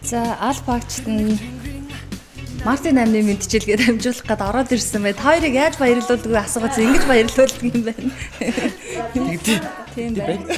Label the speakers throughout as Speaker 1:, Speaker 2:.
Speaker 1: За албагчд нь Мартин 8-ны мэдчилгээд амжуулах гээд ороод ирсэн бай. Та хоёрыг яаж баярлуулдаг вэ асуугаад ингэж баярлуулдаг юм байна. Тийм байна.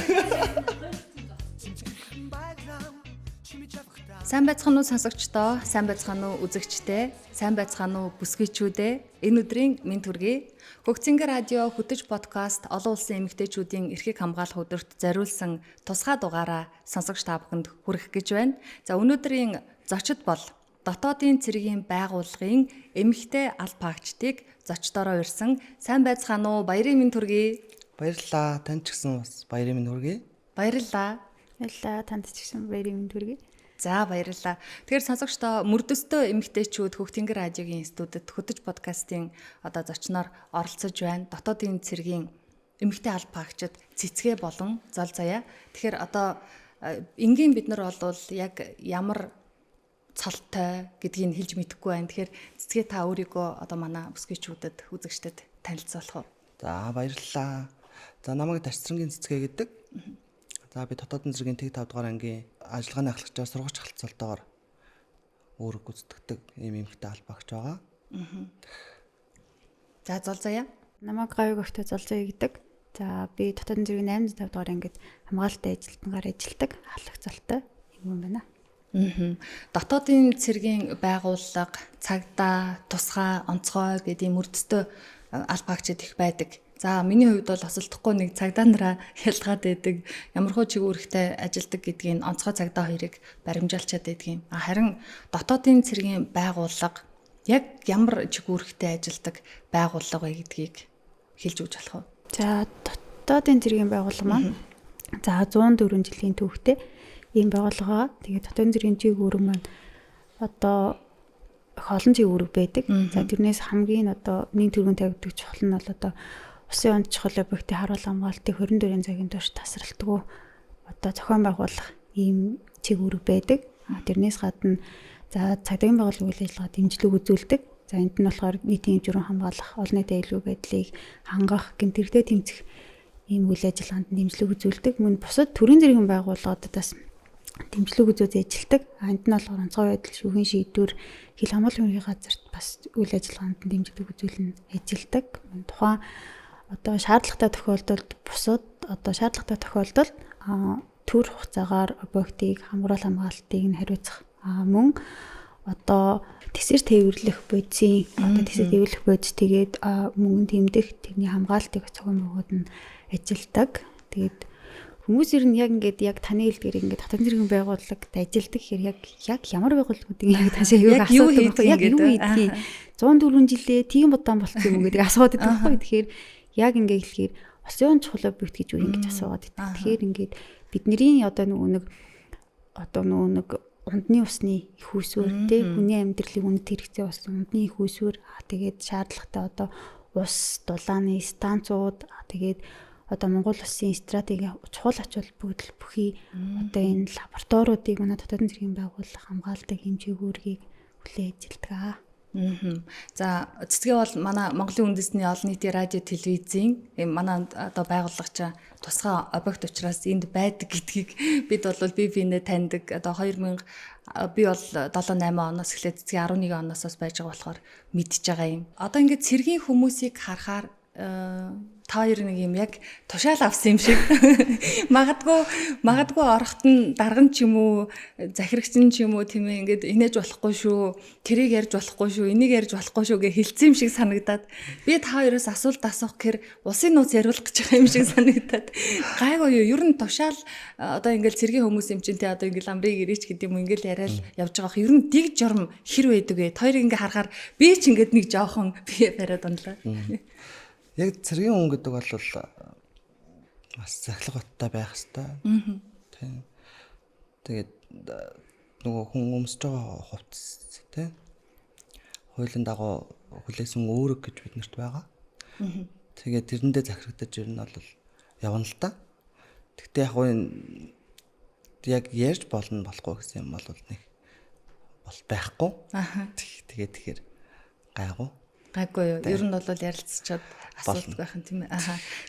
Speaker 1: Сайн байцгаана уу сонсогчдоо, сайн байцгаана уу үзэгчдээ, сайн байцгаана уу бүсгүйчүүдээ. Энэ өдрийн мэнд хүргэе. Хөгцөнгө радио хөтөж подкаст олон улсын эмэгтэйчүүдийн эрхийг хамгаалах өдөрт зориулсан тусгай дугаараа сонсогч та бүхэнд хүргэх гэж байна. За өнөөдрийн зочид бол дотоодын цэргийн байгууллагын эмэгтэй албаагчдыг зочдороо ирсэн. Сайн байцгаана уу? Баярын мэнд хүргэе.
Speaker 2: Баярлалаа. Танд ч гэсэн бас баярын мэнд хүргэе.
Speaker 1: Баярлалаа.
Speaker 3: Баярлалаа. Танд ч гэсэн баярын мэнд хүргэе.
Speaker 1: За баярлалаа. Тэгэхээр сонсогчдоо мөрдөстөө эмэгтэйчүүд Хөгтөнгө радиогийн студид хөтөж подкастын одоо зочноор оролцож байна. Дотоодын цэргийн эмэгтэй албаагчид цэцгээ болон зол заяа. Тэгэхээр одоо энгийн бид нар бол яг ямар цолтой гэдгийг хэлж мэдэхгүй байна. Тэгэхээр цэцгээ та өөрийгөө одоо манай бүсгүйчүүдэд үзэгчдэд танилцуулах уу?
Speaker 2: За баярлалаа. За намайг Тарцрангийн цэцгээ гэдэг. За би дотоодын цэргийн тэг 5 дугаар ангийн ажиллагааны ахлагчаар сургууч халтцалтайгаар үүрэг гүйцэтгэдэг ийм эмэгтэй албаагч байгаа.
Speaker 1: За зол заяа.
Speaker 3: Намайг Гавиг өгтө зол заяа гэдэг. За би дотоодын цэргийн 8-5 дугаар ангид хамгаалалтын ажилтнаар ажилладаг халагцалтай юм байна.
Speaker 1: Дотоодын цэргийн байгууллага цагдаа, тусгай, онцгой гэдэг мөрдөстөө албаагчид их байдаг. За миний хувьд бол осолдохгүй нэг цагдаа нараа ялгаад байдаг. Ямархуу чигүүрхтэй ажилдаг гэдгийг онцгой цагдаа хоёрыг баримжаалчаад байдгийн. Харин дотоодын цэргийн байгууллага яг ямар чигүүрхтэй ажилдаг байгууллага вэ гэдгийг хэлж өгч болох уу?
Speaker 3: За дотоодын цэргийн байгууллага маань за 104 жилийн түүхтэй ийм байгууллага. Тэгээд дотоодын цэргийн чигүүрэг маань одоо олон чигүүрэг байдаг. За тэрнээс хамгийн одоо нийт төргөн тавьдаг чухал нь бол одоо Усын онд чухал объектыг харуулах хамгаалтыг 24 цагийн турш тасралтгүй одоо зохион байгуулах ийм чигүүрэг байдаг. Тэрнээс гадна за цагдаагийн байгууллагын үйл ажиллагаа дэмжлэг үзүүлдэг. За энд нь болохоор нийтийн журам хамгаалах, олон нийтийн аюулгүй байдлыг хангах, гэмтэрэгтэй тэмцэх ийм үйл ажиллагаанд дэмжлэг үзүүлдэг. Мөн бусад төрийн зэргийн байгууллагуудаас дэмжлэг үзүүлж ажилладаг. Энд нь болохоор онцгой байдал, шүүхийн шийдвэр, хил хамгааллын газарт бас үйл ажиллагаанд дэмжлэг үзүүлэн ажилладаг. Тухайн одоо шаардлагатай тохиолдолд бусад одоо шаардлагатай тохиолдолд төр хугацаагаар объектыг хамгаалал хамгаалтыг нь хариуцах мөн одоо тэсэр тээвэрлэх бодисын одоо тэсэр тээвэрлэх бодис тэгээд мөнгө тэмдэх тэрний хамгаалтыг зохион байгуулалт нь ажилладаг. Тэгээд хүмүүс ер нь яг ингээд яг таны хэлдгээр ингээд дотоодын цэргийн байгууллагад ажилладаг хэрэг яг ямар байгууллагуудыг яг таашаа юу асуудаг яг юу хийдгийг 104 жилээ тийм удаан болсон юм гэдэг асуудаг байхгүй. Тэгэхээр яг ингээ хэлэхээр Усын чухал объект гэж юу ингэж асуугаад байдаг. Тэгэхээр ингээд бидний одоо нэг ундны усны их усүр те хүний амьдралын үнэт хэрэгцээ болсон ундны их усүр тэгээд шаардлагатай одоо ус дулааны станцууд тэгээд одоо Монгол улсын стратеги чухал ач холбогдол бүхий одоо энэ лабораториудыг манай дотоодын цэргийн байгууллага хамгаалдаг хэмжээгүүргийг хүлээн ажилладаг.
Speaker 1: За цэцгээ бол манай Монголын үндэсний олон нийтийн радио телевизийн манай одоо байгууллагч тусгай объект учраас энд байдаг гэдгийг бид бол бие биенээ таньдаг. Одоо 2000 би бол 7-8 оноос эхлээд цэцгээ 11 оноосоос байж байгаа болохоор мэдж байгаа юм. Одоо ингээд цэргийн хүмүүсийг харахаар та хоёр нэг юм яг тушаал авсан юм шиг магадгүй орохт нь дарган ч юм уу захирагч нь ч юм уу тийм ээ ингээд инээж болохгүй шүү тэрийг ярьж болохгүй шүү энийг ярьж болохгүй шүү гэж хэлсэн юм шиг санагдаад би та хоёроос асуулт асуух гэхээр усын нууц яриулах гэж байгаа юм шиг санагдаад гайгүй юу ер нь тушаал одоо ингээд цэргийн хүмүүс юм чинь те одоо ингээд ламрыг ирээч гэдэг юм ингээд яриад явж байгаа юм ер нь дэг журам хэр байдаг вэ та хоёрыг ингээд харахаар би ч ингээд нэг жоохон би бариад онлоо.
Speaker 2: Яг цэргийн хүн гэдэг бол бас захилга баттай байх хэвээр. Тийм. Тэгээд нөгөө хүн өмсөж байгаа хувцас тийм. Хуулийн дагуу хүлээсэн үүрэг гэж биднэрт байгаа. Тэгээд тэрэндээ захирагдаж ирнэ бол явна л та. Гэхдээ яг ярьж болно болохгүй гэсэн юм бол нэг бол байхгүй. Тэгээд тэгэхээр гайгүй.
Speaker 1: Гайгүй юу. Ер нь бол ярилцчаад асуулт байх юм тийм ээ.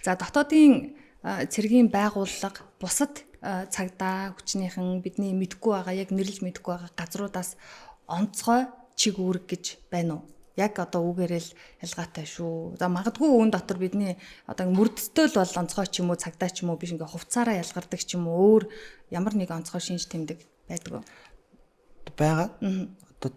Speaker 1: За дотоодын цэргийн байгууллага бусад цагдаа хүчнийхэн бидний мэдгүй байгаа яг нэрлж мэдгүй байгаа газруудаас онцгой чиг үүрэг гэж байна уу? Яг одоо үгээрээ л ялгаатай шүү. За магадгүй үүн дотор бидний одоо мөрдөлтөл бол онцгой ч юм уу цагдаа ч юм уу биш ингээ хувцаараа ялгардаг ч юм уу өөр ямар нэг онцгой шинж тэмдэг байдаг уу?
Speaker 2: Байгаа. Одоо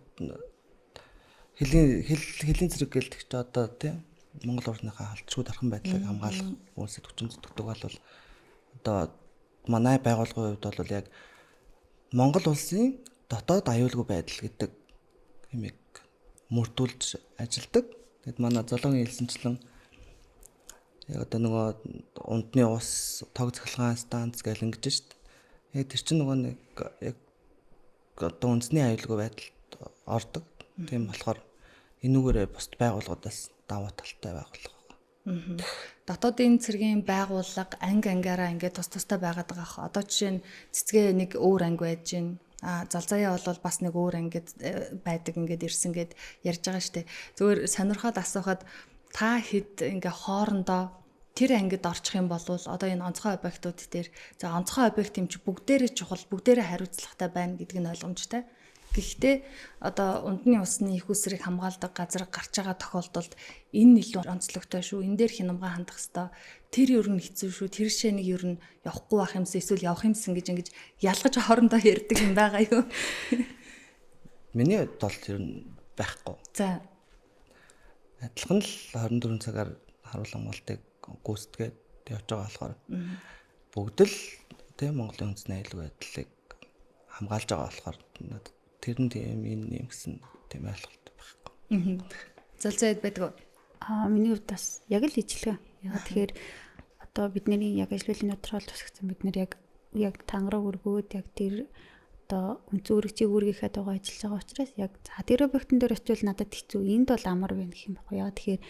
Speaker 2: хэлийн зэрэг гэлдэг чи одоо тийм Монгол орныхаа халдшгүй дархан байдлыг хамгаалах үйлсэд хүчин зүтгэдэг бол одоо манай байгууллагын хувьд бол яг Монгол улсын дотоод аюулгүй байдал гэдэг хэмээг мөрдүүлж ажилдаг. Тэгэд манай зоологийн хэлсэнчлэн яг одоо нөгөө унтны ус, тог цахилгаан станц гэл ингэж шүү дээ. Яг тэр чинь нөгөө нэг яг одоо үндэсний аюулгүй байдалд ордог. Тийм болохоор энүүгээрээ бусд байгууллагуудаас давуу талтай байгууллага.
Speaker 1: Дотоодын цэргийн байгууллага анги ангаараа ингээд тус тустай байгаад байгаа. Одоо жишээ нь цэцгээ нэг өөр анги байж гин. Залзааяа бол бас нэг өөр ангид байдаг ингээд ирсэн гэд ярьж байгаа штэ. Зүгээр сонирхоод асуухад та хэд ингээ хоорондоо тэр ангид орчих юм бол одоо энэ онцгой объектууд дээр за онцгой объект юм чи бүгдээрээ чухал бүгдээрээ хариуцлагатай байна гэдг нь ойлгомжтой. Гэхдээ одоо унтны усны их үсрийг хамгаалдаг газар гарч байгаа тохиолдолд энэ илүү онцлогтой шүү. Энэ дээр хянамга хандах хэвээр тэр ер нь хэцүү шүү. Тэр шээ нэг ер нь явахгүй байх юмсан эсвэл явах юмсан гэж ингэж ялгаж хоорондоо ярьдаг юм байгаа юу?
Speaker 2: Миний хувьд бол ер нь байхгүй.
Speaker 1: За.
Speaker 2: Адилхан л 24 цагаар харуул хамгаалтыг гүйцэтгээд явж байгаа болохоор бүгд л тийм Монголын үндэсний аюулгүй байдлыг хамгаалж байгаа болохоор тэр нь тийм юм гэсэн тийм ойлголт байхгүй.
Speaker 1: Залзаад байдаг уу?
Speaker 3: Миний хувьд бас яг л ижлэг. Яг тэгэхээр одоо бидний яг ажлын дотроо тусгацсан бид нар яг тангараг өргөөд яг тэр одоо үнцүүрэгчийг үргийнхээ тугаа ажиллаж байгаа учраас яг за тэр объектын дээр очивол надад хэцүү. Энд бол амар байна гэх юм баггүй. Яг тэгэхээр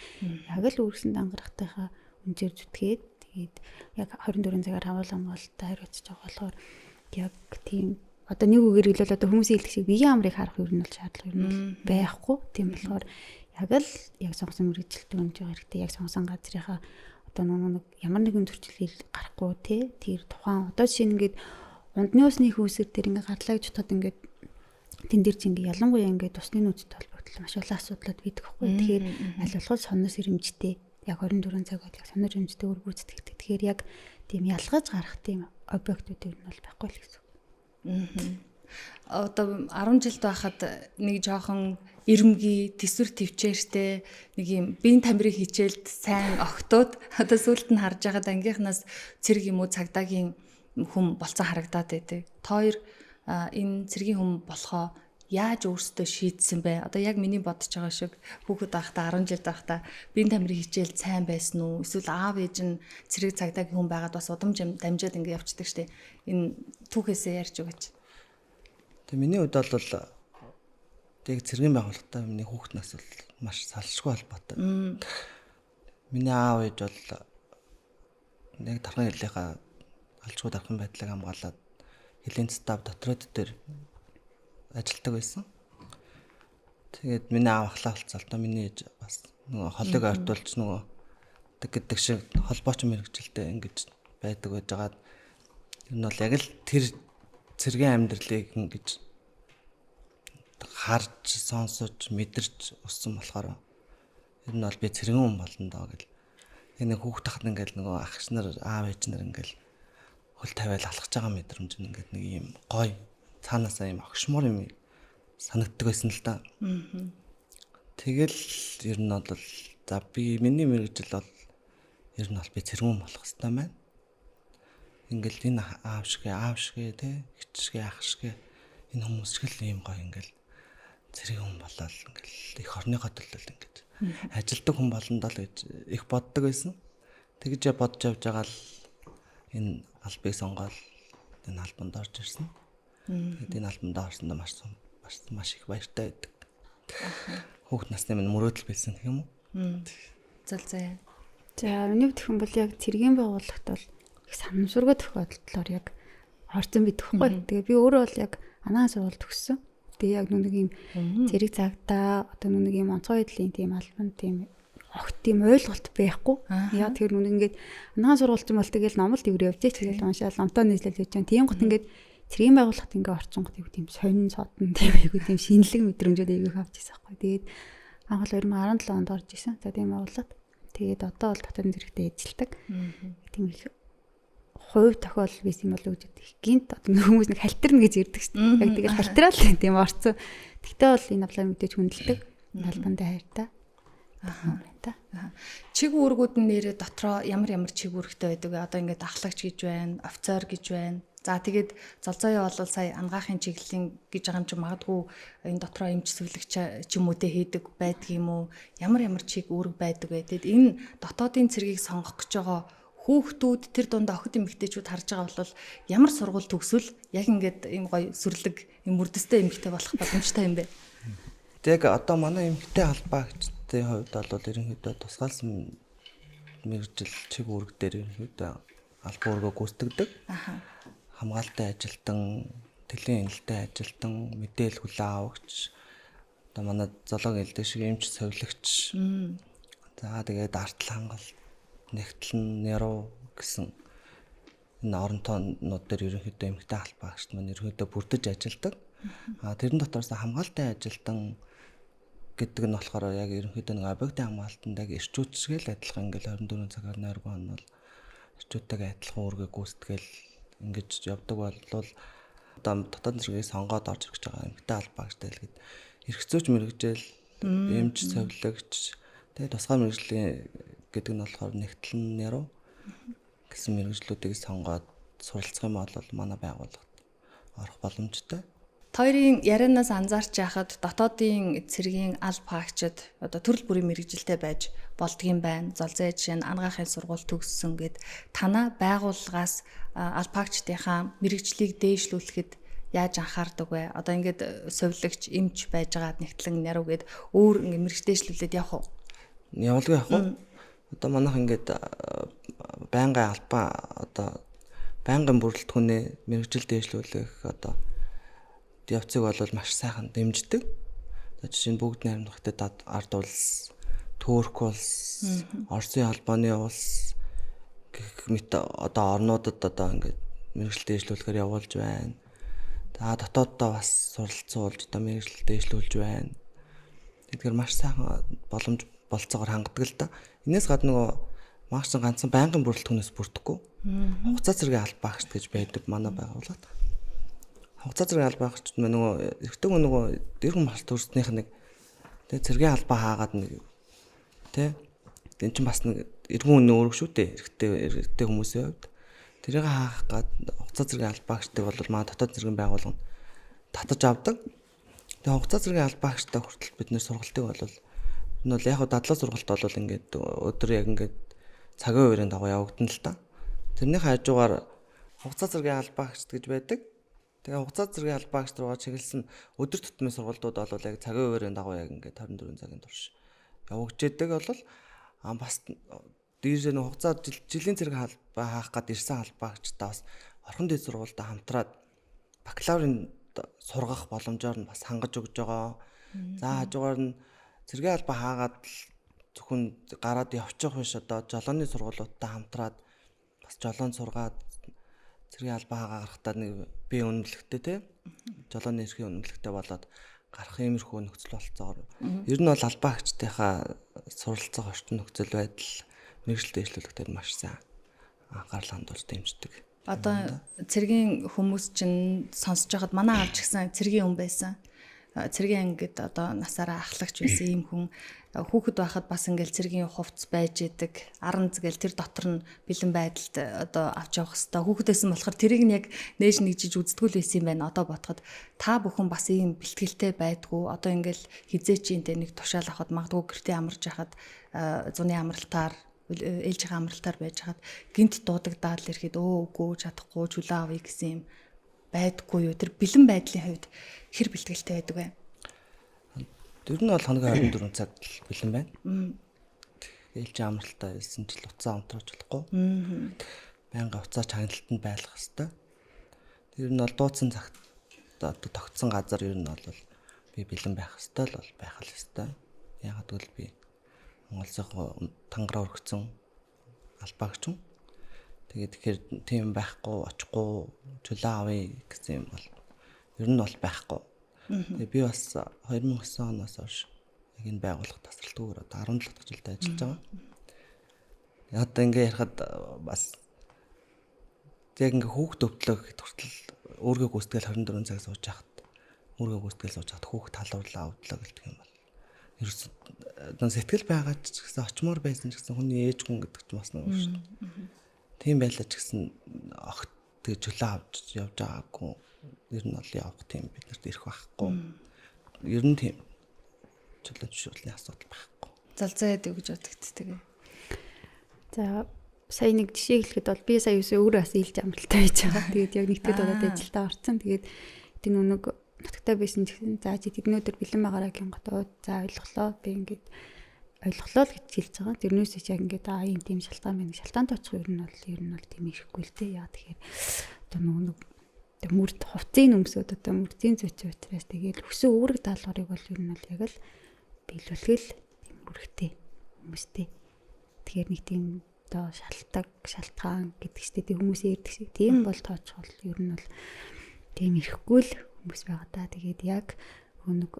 Speaker 3: яг л үргэсэн дангарахтайхаа үнцээр зүтгээд тэгээд яг 24 цагаар харуул хамгаалттай хариуцж байгаа болохоор яг тийм одоо нэг үгээр хэлвэл одоо хүмүүсийн хэлдэг шиг биеийн амрыг харах юм бол шаардлага юм байхгүй. Тийм болохоор яг л яг сонгосон мэргэжилтэд өмж байгаа хэрэгтэй. Яг сонгосон газрынхаа одоо нэг ямар нэгэн зөрчил гарахгүй тий. Тэр тухайн одоо жишээ нь ингээд ундны усны их үсэр дээр ингээд гарлаа гэж бодоход ингээд тэн дээр чинь ингээд ялангуяа ингээд усны нөөцтэй холбогдол маш олон асуудлууд байдаг хгүй. Тэгэхээр аль болох соноос ирэмжтэй яг 24 цаг бол яг сонор ирэмжтэй үргүүцдэг. Тэгэхээр яг тийм ялгаж гарах тийм объектууд ер нь бол байхгүй л гэсэн.
Speaker 1: Одоо 10 жилд байхад нэг жоохон ирэмгий төсвөр төвчээртэй нэг юм биеийн тамирын хичээлд сайн огтуд одоо сүулт нь харж байгаад ангийнхнаас цэрэг юм уу цагдаагийн хүм болцсон харагдаад байдаг. Та хоёр энэ цэргийн хүм болохоо яаж өөрсдөө шийдсэн бэ? Одоо яг миний бодож байгаа шиг хүүхэд байхдаа 10 жилд байхдаа биеийн тамирын хичээл сайн байсан уу? Эсвэл аав ээж нь цэрэг цагдаагийн хүн байгаад бас удамж дамжаад ингэ явцдаг штеп. Энэ түүхээсээ ярьж өгөөч.
Speaker 2: Тэгээ миний хувьд бол тэг цэргийн байгууллагатай миний хүүхэд нас бол маш салшгүй холбоотой. Миний аав ээж бол нэг дархан хэллийнхаа алчгүй дархан байдлыг хамгаалаад хэлийн став дотроод дээр ажилтдаг байсан. Тэгээд миний аав ахлаа болцолтой миний ээж бас нөгөө холыг ортуулж нөгөө гэдэг шиг холбооч мэрэгчлээ ингэж байдаг байж байгаа. Энэ бол яг л тэр цэргийн амьдралыг ингэж харж, сонсож, мэдэрч өссөн болохоор энэ бол би цэргийн хүн болно доо гэл. Энэ хүүхд тахад ингээл нөгөө ах нар, аав ээж нар ингээл хөл тавиал алхаж байгаа мэдрэмж ингээд нэг юм гоё цаанаасаа юм огшмор юм санагддаг байсан л да. Тэгэл ер нь бол за би миний мэргэжил бол ер нь бол би цэргүүн болох хэрэгтэй байна. Ингээл энэ аав шигэ те хичшгэ ах шигэ энэ хүмүүс шиг л юм гоё ингээл цэргийн хүн болол ингээл их орныхоо төлөөл ингээд ажилдаг хүн болно даа л гэж их боддог байсан. Тэгж бодож явж байгаа л энэ албыг сонгоод энэ албанд орж ирсэн. Тэгээд энэ албанд орсондоо маш их баяртай байдаг. Хүүхд насны минь мөрөөдөл байсан гэх юм уу?
Speaker 1: Залзаа.
Speaker 3: За миний бүхэн бол яг цэргийн байгууллагт бол их санамсаргай тохиолдлоор яг орсон бидэх байхгүй. Тэгээ би өөрөө бол яг анаан сургууль төгссөн. Тэгээ яг нэг юм цэрэг цагтаа одоо нэг юм онцгой байдлын тийм албан тийм огт тийм ойлголт байхгүй. Яа тэр нүн ингээд анагаан сургууль юм бол тэгэл номлол дэврээ явж тэгэл уншаал номтой нийлэл хийж байгаа. Тийм гот ингээд цэргийн байгууллагт ингээд орсон гот айгу тийм сонин содон тийм айгу тийм шинэлэг мэдрэмжүүд айгу авч ирсэн байхгүй. Тэгээд анх л 2017 онд орж исэн. За тийм байгууллагад. Тэгээд одоо бол дотоод зэрэгтэй эзэлдэг. Тийм их хувь тохиол биш юм болов гэж боддог. Гинт одоо хүмүүс нэг халтарна гэж ирдэг шүү дээ. Яг тэгэл халтраал тийм орцсон. Тэгтээ бол энэ аплай мэдээж хүндэлдэг. Албандаа хайртай.
Speaker 1: Чиг үүргүүд нь нэрээ дотроо ямар чиг үүрэгтэй байдаг вэ? Одоо ингээд ахлагч гэж байна, офицер гэж байна. За тэгээд золзоёо бол сая ангаахын чиглэлийн гэж байгаа юм чи магадгүй энэ дотроо эмч цэвэрлэгч ч юм уу тэ хийдэг байдаг юм уу? Ямар чиг үүрэг байдаг вэ? Тэгэд энэ дотоодын цэргийг сонгох гэж байгаа хүүхдүүд тэр дундаа охид эмэгтэйчүүд харж байгаа бол ямар сургууль төгсвөл яг ингээд ийм гоё сүрлэг юм үрдэстэй эмэгтэй болох боломжтой юм бэ?
Speaker 2: Тэг одоо манай эмэгтэй албаагчдын хувьд бол ерөнхийдөө тусгаалсан мэргэжил чиг үүрэг дээр ерөнхийдөө албан үүргөө гүйцэтгэдэг. Хамгаалалтын ажилтан, тэлийн энэлтэй ажилтан, мэдээлэл хүлээн авагч, одоо манай зоологийн элдэг шиг эмч цэвэрлэгч. За тэгээд артл хангалт, нэгтлэн, нэрв гэсэн энэ оронтоонууд дээр ерөнхийдөө эмэгтэй албаагчд маань ерөнхийдөө бүрдэж ажилладаг. Тэрэн дотроос хамгаалтын ажилтан гэдэг нь болохоор яг ерөнхийдөө нэг объектын хамгаалтанд яг эрчүүцгээл адилхан ингээл 24 цагаар нойргүй хонол эрчүүтэйгээ адилхан үүргээ гүйцэтгэл ингэж явдаг болвол одоо дотоод зэргийг сонгоод орж ирж байгаа эмэгтэй албаагчтай л гээд эрхцөөч мэрэгжил эмч цэвэрлэгч тэгээ тусгай мэрэгжлийн гэдэг нь болохоор нэгтлэн нэрв гэсэн мэрэгжлүүдийг сонгоод суралцах юм бол манай байгууллагад орох боломжтой.
Speaker 1: Хоёрын ярианаас анзаарч яхад дотоодын цэргийн алба хаагчид одоо төрөл бүрийн мэрэгжилтэй байж болдгийм байна. Золзой жишээ нь ангаахын сургууль төгссөн гэд танаа байгууллагаас алба хаагчдынхаа мэрэгжлийг дээшлүүлэхэд яаж анхаардаг вэ? Одоо ингээд совилогч, эмч байж байгаа нэгтлэн няруу гэд өөр ингээд мэрэгч дээшлүүлээд явах уу?
Speaker 2: Явуулгүй явах уу? Одоо манайх ингээд байнгын албаа одоо байнгын бүрэлдэхүүнээ мэрэгжил дээшлүүлэх одоо явцыг бол маш сайхан дэмждэг. Одоо жишээ нь бүгд найрамдахтай ард улс, Турк улс, Оросын албаны улс гэх мэт одоо орнуудад одоо ингээд мэрэгжил дээшлүүлэхээр явуулж байна. За дотооддоо бас суралцуулж одоо мэрэгжил дээшлүүлж байна. Тэгэхээр маш сайхан боломж болцоогоор хангадаг л да. Энээс гадна нөгөө маш ганцхан байнгын бүрэлдэхүүнээс бүрдэхгүй. Хугацаа зэргийн албаагч гэж байдаг манай байгууллагад. Хугацаа зэргийн албаагчд нөгөө эрэгтэй хүн нөгөө дэрхэн мас төрснийх нэг тэгээ цэргийн албаа хаагаад нэг тэ энэ чинь бас нэг эргэн үнэ өөрөг шүү дээ эрэгтэй хүмүүсийн хувьд тэрийг хаах гад хугацаа зэргийн албаагчдыг бол манай дотоод цэргийн байгууллага татаж авдаг. Тэгээ хугацаа зэргийн албаагчтай хүртэл бид нэр сургалтыг бол энэ бол яг дадлаг сургалт бол ингээд өдөр яг ингээд цагийн хуваарийн дагуу явагдана л та. Тэрний хажуугаар хугацаа зэргийн албаагчд гэж байдаг. Тэгээ хугацаа зэргийн албаагч руугаа чиглэсэн өдөр тутмын сургалтууд бол яг цагийн хуваарийн дагуу яг ингээд 24 цагийн турш явагддаг бол бас дээрээ нэг хугацаа жилийн зэрэг албаа хаах гад ирсэн албаагчдаа бас орхон дэд сургуультай хамтраад бакалаврын сургах боломжоор нь бас хангаж өгж байгаа. За хажуугаар нь цэргийн албаа хаагаад зөвхөн гараад явчих биш одоо жолооны сургуулиудтай хамтраад бас жолоонд сургаад цэргийн албаа хаагаа гарахтаа нэг бие үнэмлэхтэй те жолооны эрхийн үнэмлэхтэй болоод гарах иймэрхүү нөхцөл болцоогоор ер нь бол албаагчдынхаа суралцах орчин нөхцөл байдал мэрэгжил дээшлүүлэхдээ маш сайн анхаарал хандуулж дэмждэг.
Speaker 1: Одоо цэргийн хүмүүс чинь сонсож байхад манай аавч гэсэн цэргийн хүн байсан. Цэргийн ангид одоо насаараа ахлагч байсан ийм хүн хүүхэд байхад бас ингээл цэргийн хувцс байж идэг 10 згэл тэр дотор нь бэлэн байдалд одоо авч явах хэвээр хүүхэдээсэн болохоор тэрийг нь яг нээж нэгжиж үздэггүй байсан юм байна. Одоо бодоход та бүхэн бас ийм бэлтгэлтэй байдгүй. Одоо ингээл хизээч энэ нэг тушаал авахд магадгүй гэртээ амарч яхад зуны амралтаар ээлжийн амралтаар байж хаад гинт дуудагдаад л ирэхэд үгүй чадахгүй чүлээ авъя гэсэн юм байдгүй юу? Тэр бэлэн байдлын хувьд хэр бэлтгэлтэй байдаг вэ?
Speaker 2: Тэр нь бол хоногийн 24 цагт бэлэн байна. Ээлжийн амралтаа 9 жил уцаа унтрааж болохгүй. Байнга уцаа чагналтанд байлгах хэрэгтэй. Тэр нь бол дуудсан цагт одоо тогтсон газар ер нь бол би бэлэн байх хэрэгтэй л бол байх л хэрэгтэй. Ягаад гэвэл би Монголын тангараа өргөцсөн албаагч юм. Тэгэхээр тийм байхгүй, очихгүй, чөлөө авъя гэсэн юм бол ер нь бол байхгүй. Тэгээ би бас 2009 оноос хойш яг энэ байгууллага тасралтгүйгээр одоо 17 дахь жилдээ ажиллаж байгаа. Одоо ингээ ярихад бас яг ингээ хүүхд өвдлөө гэхэд хүртэл өөргөө гүйцэтгэл 24 цаг сууж хахад өөргөө гүйцэтгэл сууж хахад хүүхд талуурлаа өвдлөө гэлдэг юм бол ерөөс сэтгэл байгаа ч гэсэн очмоор байсан ч гэсэн хүний ээж хүн гэдэг ч бас нэг шүү дээ. Тийм байлаа ч гэсэн огт тэг чөлөө авч явж байгаагүй. Ер нь бол явах тийм биднэрт ирэх байхгүй. Ер нь тийм чөлөө зөвшөөрлөний асуудал байхгүй.
Speaker 1: Залзаа яд гэж бодогд тэгээ.
Speaker 3: За сая нэг жишээ хэлэхэд бол би сая юусаа өөрөө бас ийлж амралтай байж байгаа. Тэгээд яг нэгтгэд удаад ажилдаа орсон. Тэгээд тийм нүг нутагтай байсан ч гэсэн за чи тэднүүдэр бэлэн байгаараа гинготоо за ойлголоо. Би ингээд ойлголоо л гэж хэлж байгаа. Тэрнээсээ ч яг ингээд ийм тийм шалтгаан байна. Шалтгаантай очих ер нь бол тийм ирэхгүй л дээ. Яа тэгэхээр одоо нүг мөрд хувцын өмсөд одоо мөрдийн зөч учраас тэгээд өсөө үүрэг даалгаврыг бол ер нь бол яг л биелүүлэхэл тийм үүрэгтэй хүмүүстэй. Тэгэхээр нэг тийм одоо шалтгаан гэдэг чтэй тийм хүмүүсийн ярьдаг шиг тийм бол тооцвол ер нь бол тийм ирэхгүй л хүмүүс байгаа да. Тэгээд яг нэг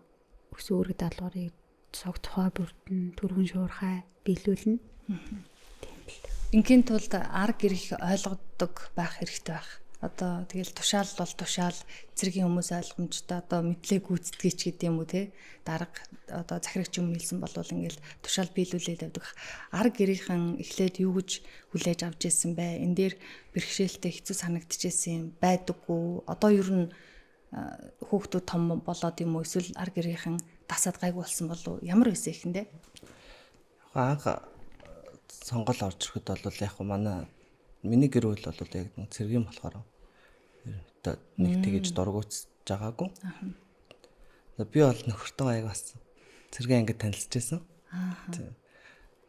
Speaker 3: өсөө үүрэг даалгаврыг цог тухай бүрдэн түргэн шуурхай биелүүлнэ. Тийм л.
Speaker 1: Ингийн тулд арга гэрх ойлгодог байх хэрэгтэй байх. Одоо тэгэл тушаал бол тушаал цэргийн хүмүүс ойлгомжтой одоо мэдлэг гүйцэтгэж гэдэг юм уу те дарга одоо захирагч юм хэлсэн болвол ингээл тушаал биелүүлээд явдаг. Арга гэрийнхэн эхлээд юу гэж хүлээж авч ирсэн бэ? Энд дээр бэрхшээлтэй хэцүү санагдчихсэн юм байдаггүй. Одоо ер нь хүүхдүүд том болоод юм уу эсвэл арга гэрийнхэн тасаад гайгүй болсон болов ямар байсан ихэндээ?
Speaker 2: Анх сонгол орж ирэхэд бол яг манай миний гэр бүл бол яг нэг цэргийн болохоор одоо нэг тэгэж дургуутж байгаагүй. Би бол нөхөртөө аяг бас цэргийн ангид танилцчихсан.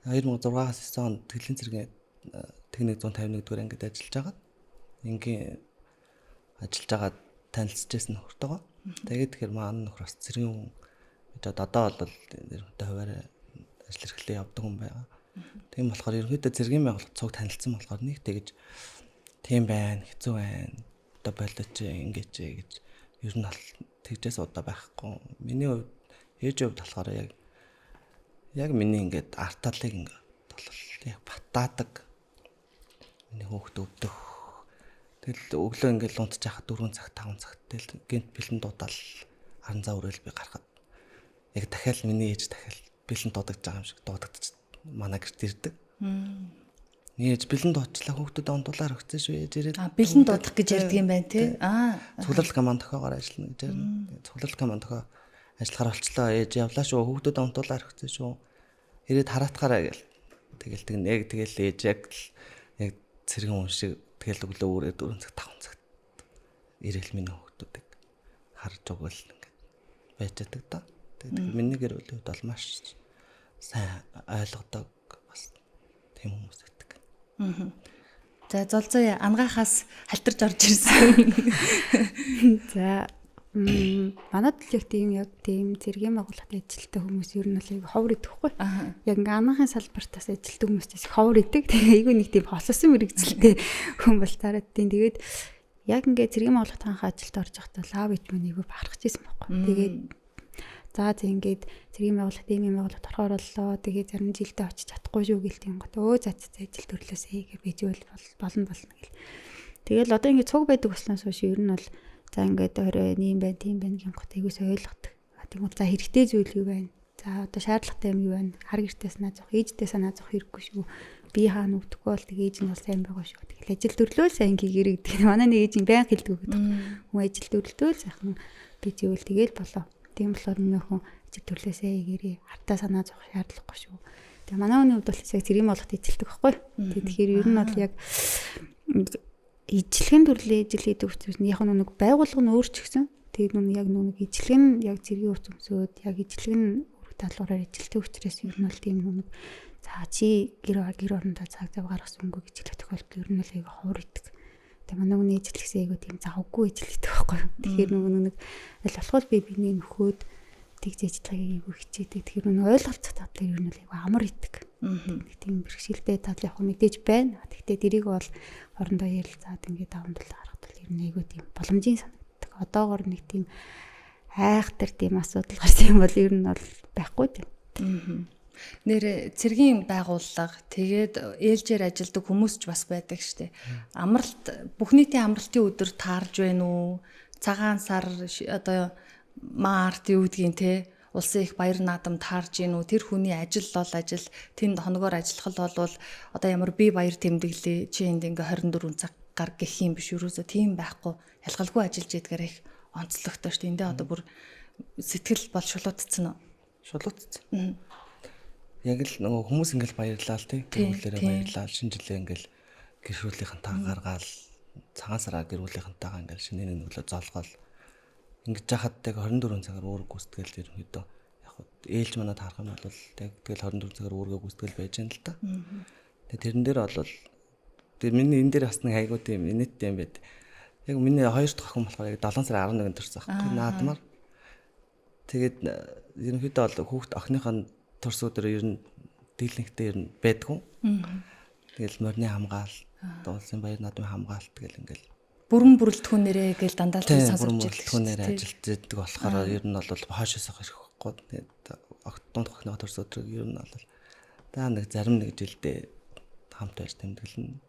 Speaker 2: 2006-аас 9 онд Тэглийн цэргийн техник 151 дугаар ангид ажиллаж байгаад ингийн ажиллаж байгаа танилцчихсан нөхөртөө. Тэгээд тэгэхээр маань нөхөр бас цэргийн хүн гэж одоо бол ерөнхийдөө хуваарь ажил эрхлээ явдаг хүн байгаа. Тийм болохоор ерөнхийдөө цэргийн байгууллага цуг танилцсан болохоор нэг тэгэж тийм байна, хэцүү байна. Одоо болооч ингэж гэж ер нь бол тэгжээс удаа байхгүй. Миний хувьд ээжийн хувьд болохоор яг миний ингээд арталыг ингээд бол яг батаадаг. Миний хүүхд өвдөх. Тэгэл өглөө ингээд унтж яхад 4 цаг 5 цагт тэгэл гинт бэлэн дуудаал харан заа өрөөл би гарахад яг дахиад миний ээж дахиад бэлэн дуудаж байгаа юм шиг дуудагдчих. Манай гэрт ирдэг. Нээж бэлэн дуучлаа хүүхдүүд ондуулаар өгсөн шүү ээж ирээд.
Speaker 1: Бэлэн дуудах гэж ярьдаг юм байна тий.
Speaker 2: Цугларал команд тохиогоор ажиллана гэж ярина. Цугларал команд тохио ажиллахаар болчлоо ээж явлаа шүү хүүхдүүд ондуулаар өгсөн шүү. Ирээд хараатгаараа гэл. Тэгэл яг тэгэл ээж яг цэргийн хүн шиг тэгэл өглөө өрөө 4 цаг 5 цагт ирээл миний хүүхдүүдийг харж өгөөл ингээд байж байгаа да. Тэгээд миний гэр бүлийн хувьд бол маш сайн ойлгодог бас тийм хүмүүс байдаг.
Speaker 1: За золзоо ангаахаас халтарч орж ирсэн.
Speaker 3: За манайд л яг тийм цэргийн байгууллагад ажилтдаг хүмүүс ер нь л яг ховор идэхгүй. Яг ингээ анаахын салбартаас ажилтдаг хүмүүсээс ховор идэг. Тэгээ айгүй нэг тийм холсон мэрэгчлээ хүн бол тараад тийм. Тэгээд яг ингээ цэргийн байгууллагад анхаа ажилд орж байхдаа лав ит мөн айгүй бахархаж ирсэн байхгүй. Тэгээд за ингээд цэргийн байгууллагад ийм юм байгууллагад орохоор боллоо. Тэгээд зарим жилдээ очиж чадахгүй шүү гэлтийн гот. Өө за ажил төрлөөсэй гэж бижүүл болно гэл. Тэгэл одоо ингээд цуг байдаг болсноос хойш ер нь бол за ингээд өөрөө ийм байна, тийм байна гэх гот айгуус ойлгодог. Тэгмэл за хэрэгтэй зүйл юу байна? За одоо шаардлагатай юм юу байна? Хар гэртээ санаа зовх, ээждээ санаа зовх хэрэггүй шүү. Би хаана өвдөхгүй бол тэг ээж нь бол сайн байгаа шүү. Тэгэл ажил төрлөө сайн хийгэрэг гэдэг. Манай нэг ээж нь баян хэлдэг гэдэг. Хүн ажил төрлөө сайхан бижүүл тэгэл болоо. Тийм болохоор нөхөн ажил төрлөөсөө игээрээ хартаа санаа зовх шаардлагагүй шүү. Тэгээ манай хүний хувьд бол яг цэргийн болгот ижилдэг байхгүй. Тэгэхээр ер нь бол яг ижлэхэн төрлийн ижил хийдэг учраас яг нэг байгууллага нь өөр ч гэсэн тэгээд яг нэг ижлэг нь яг цэргийн ус өмсөөд яг ижлэг нь өрг талбараар ижилдэг учраас ер нь бол тийм нэг за чи гэр орондоо цаг зав гаргасан өнгө гэж хэлэх тохиолдол ер нь л яг ховор идэг. Тэгээ манай хүний ижлэгсээ айгу тийм завгүй ижил хийдэг байхгүй. Тэгэхээр нэг аль болох би биний нөхөд тэгж ажиллахыг айгүй хичээдэг. Тэгэхээр нь ойлголцох тал дээр нь айгүй амар идэг. Тийм бэрхшээлтэй тал яг мэдээж байна. Гэхдээ дэрийг бол орондоо ярилцаад ингээд давамдал гаргахад ер нь айгүй тийм боломжийн санагддаг. Одоогор нэг тийм айхтар тийм асуудал гарсан юм бол ер нь бол байхгүй тийм.
Speaker 1: Нэр цэргийн байгууллага тэгээд ээлжээр ажилдаг хүмүүс ч бас байдаг штэ. Амралт бүх нийтийн амралтын өдөр таарж байна уу? Цагаан сар одоо март юу гэдгийг те улсын их баяр наадам таарж гин үү? Тэр хүний ажил бол ажил, тэнд хоногоор ажиллах бол одоо ямар бие баяр тэмдэглээ чи энд ингээ 24 цаг гар гэх юм биш юусоо тийм байхгүй. Ялгалгүй ажиллаж идгээр их онцлогтой штэ. Эндээ одоо бүр сэтгэл бол шулуутцсан уу?
Speaker 2: Шулуутцсан. Яг л нөгөө хүмүүс ингээл баярлаа л тийм гэрүүлээрээ баярлаа шинэ жилээ ингээл гэрүүлийнхэнтэйгээ гаргаал цагаан сараа гэрүүлийнхэнтэйгээ ингээл шинэ нэг өглөө золгоол ингэж яхад яг 24 цагаар үүрэг гүйцэтгэл ерөнхийдөө яг ээлж манад харах юм бол яг тэгэл 24 цагаар үүргээ гүйцэтгэл байж байна л та. Тэгээ тэрэн дээр бол тэр миний энэ дээр бас нэг айгуу тийм инээдтэй юм байд. Яг миний хоёр дахь охин болохоор яг 7 сарын 11-нд төрсөн байхгүй наадмаар. Тэгээд ерөнхийдөө бол хүүхд охиныхоо турс өдөр ер нь дийлэнхтэй ер нь байдгүй. Тэгэл морины хамгаалалт, улсын баяр наадмын хамгаалалт гэл ингээл
Speaker 1: бүрэн бүрэлдэхүүнээрээ гэл дандаа л сонсож
Speaker 2: ирдэг. Бүрэлдэхүүнээр ажилтдаг болохоор ер нь бол хоошоосоо ирэхгүй. Тэгээд октомбер охиныхоо турс өдрийг ер нь бол та нэг зарим нэг жилдээ хамт байж тэмдэглэн.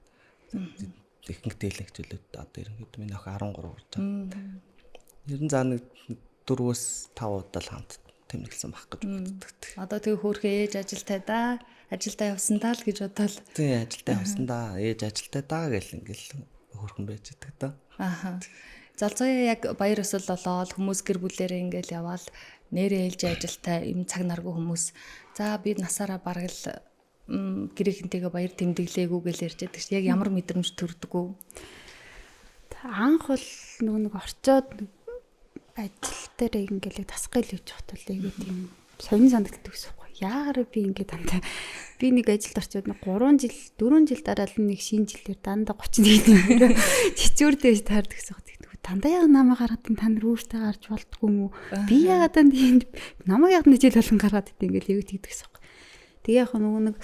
Speaker 2: Ихэнх дийлэнх жилүүд одоо ерөнхийдөө миний охин 13 хүрч байгаа. Ер нь за нэг 4-5 удаа л хамт тэмдэглэсэн байх гэж боддог.
Speaker 1: Одоо тэг хөөрхөө ээж ажилдаа явсан даа л гэж бодвол
Speaker 2: тий ажилдаа явсан даа ээж ажилдаа даа гэл ингээл хөөрхөн байж идэг та.
Speaker 1: Залцаа яг баяр өсөл болоод хүмүүс гэр бүлээрээ ингээл яваал нэрээ ээлж ажилтай юм цаг наргүй хүмүүс за би насаараа бараг л гэрийнхэнтэйгээ баяр тэмдэглээгүү гэл ярьж байдаг ш. Яг ямар мэдрэмж төрдөг үү?
Speaker 3: Анх бол нэг орчоод ажил дээр ингээл тасгал хийж хатвал айгүй тийм сонин санагддаг гэсэн үг. Яагаад би ингээд дандаа би нэг ажилд орчоод 3 жил 4 жил дараа л нэг шинэ жилээр дандаа 31 чичүүрдээ таардаг гэсэн үг. Дандаа яг намаа гаргаад та нар өөртөө гарч болдгүй юм уу? Би яагаад дандаа энд намаа яг нэг жил болгон гаргаад идэв ингээл аягүй тэгдэг гэсэн үг. Тэгээ яг нөгөө нэг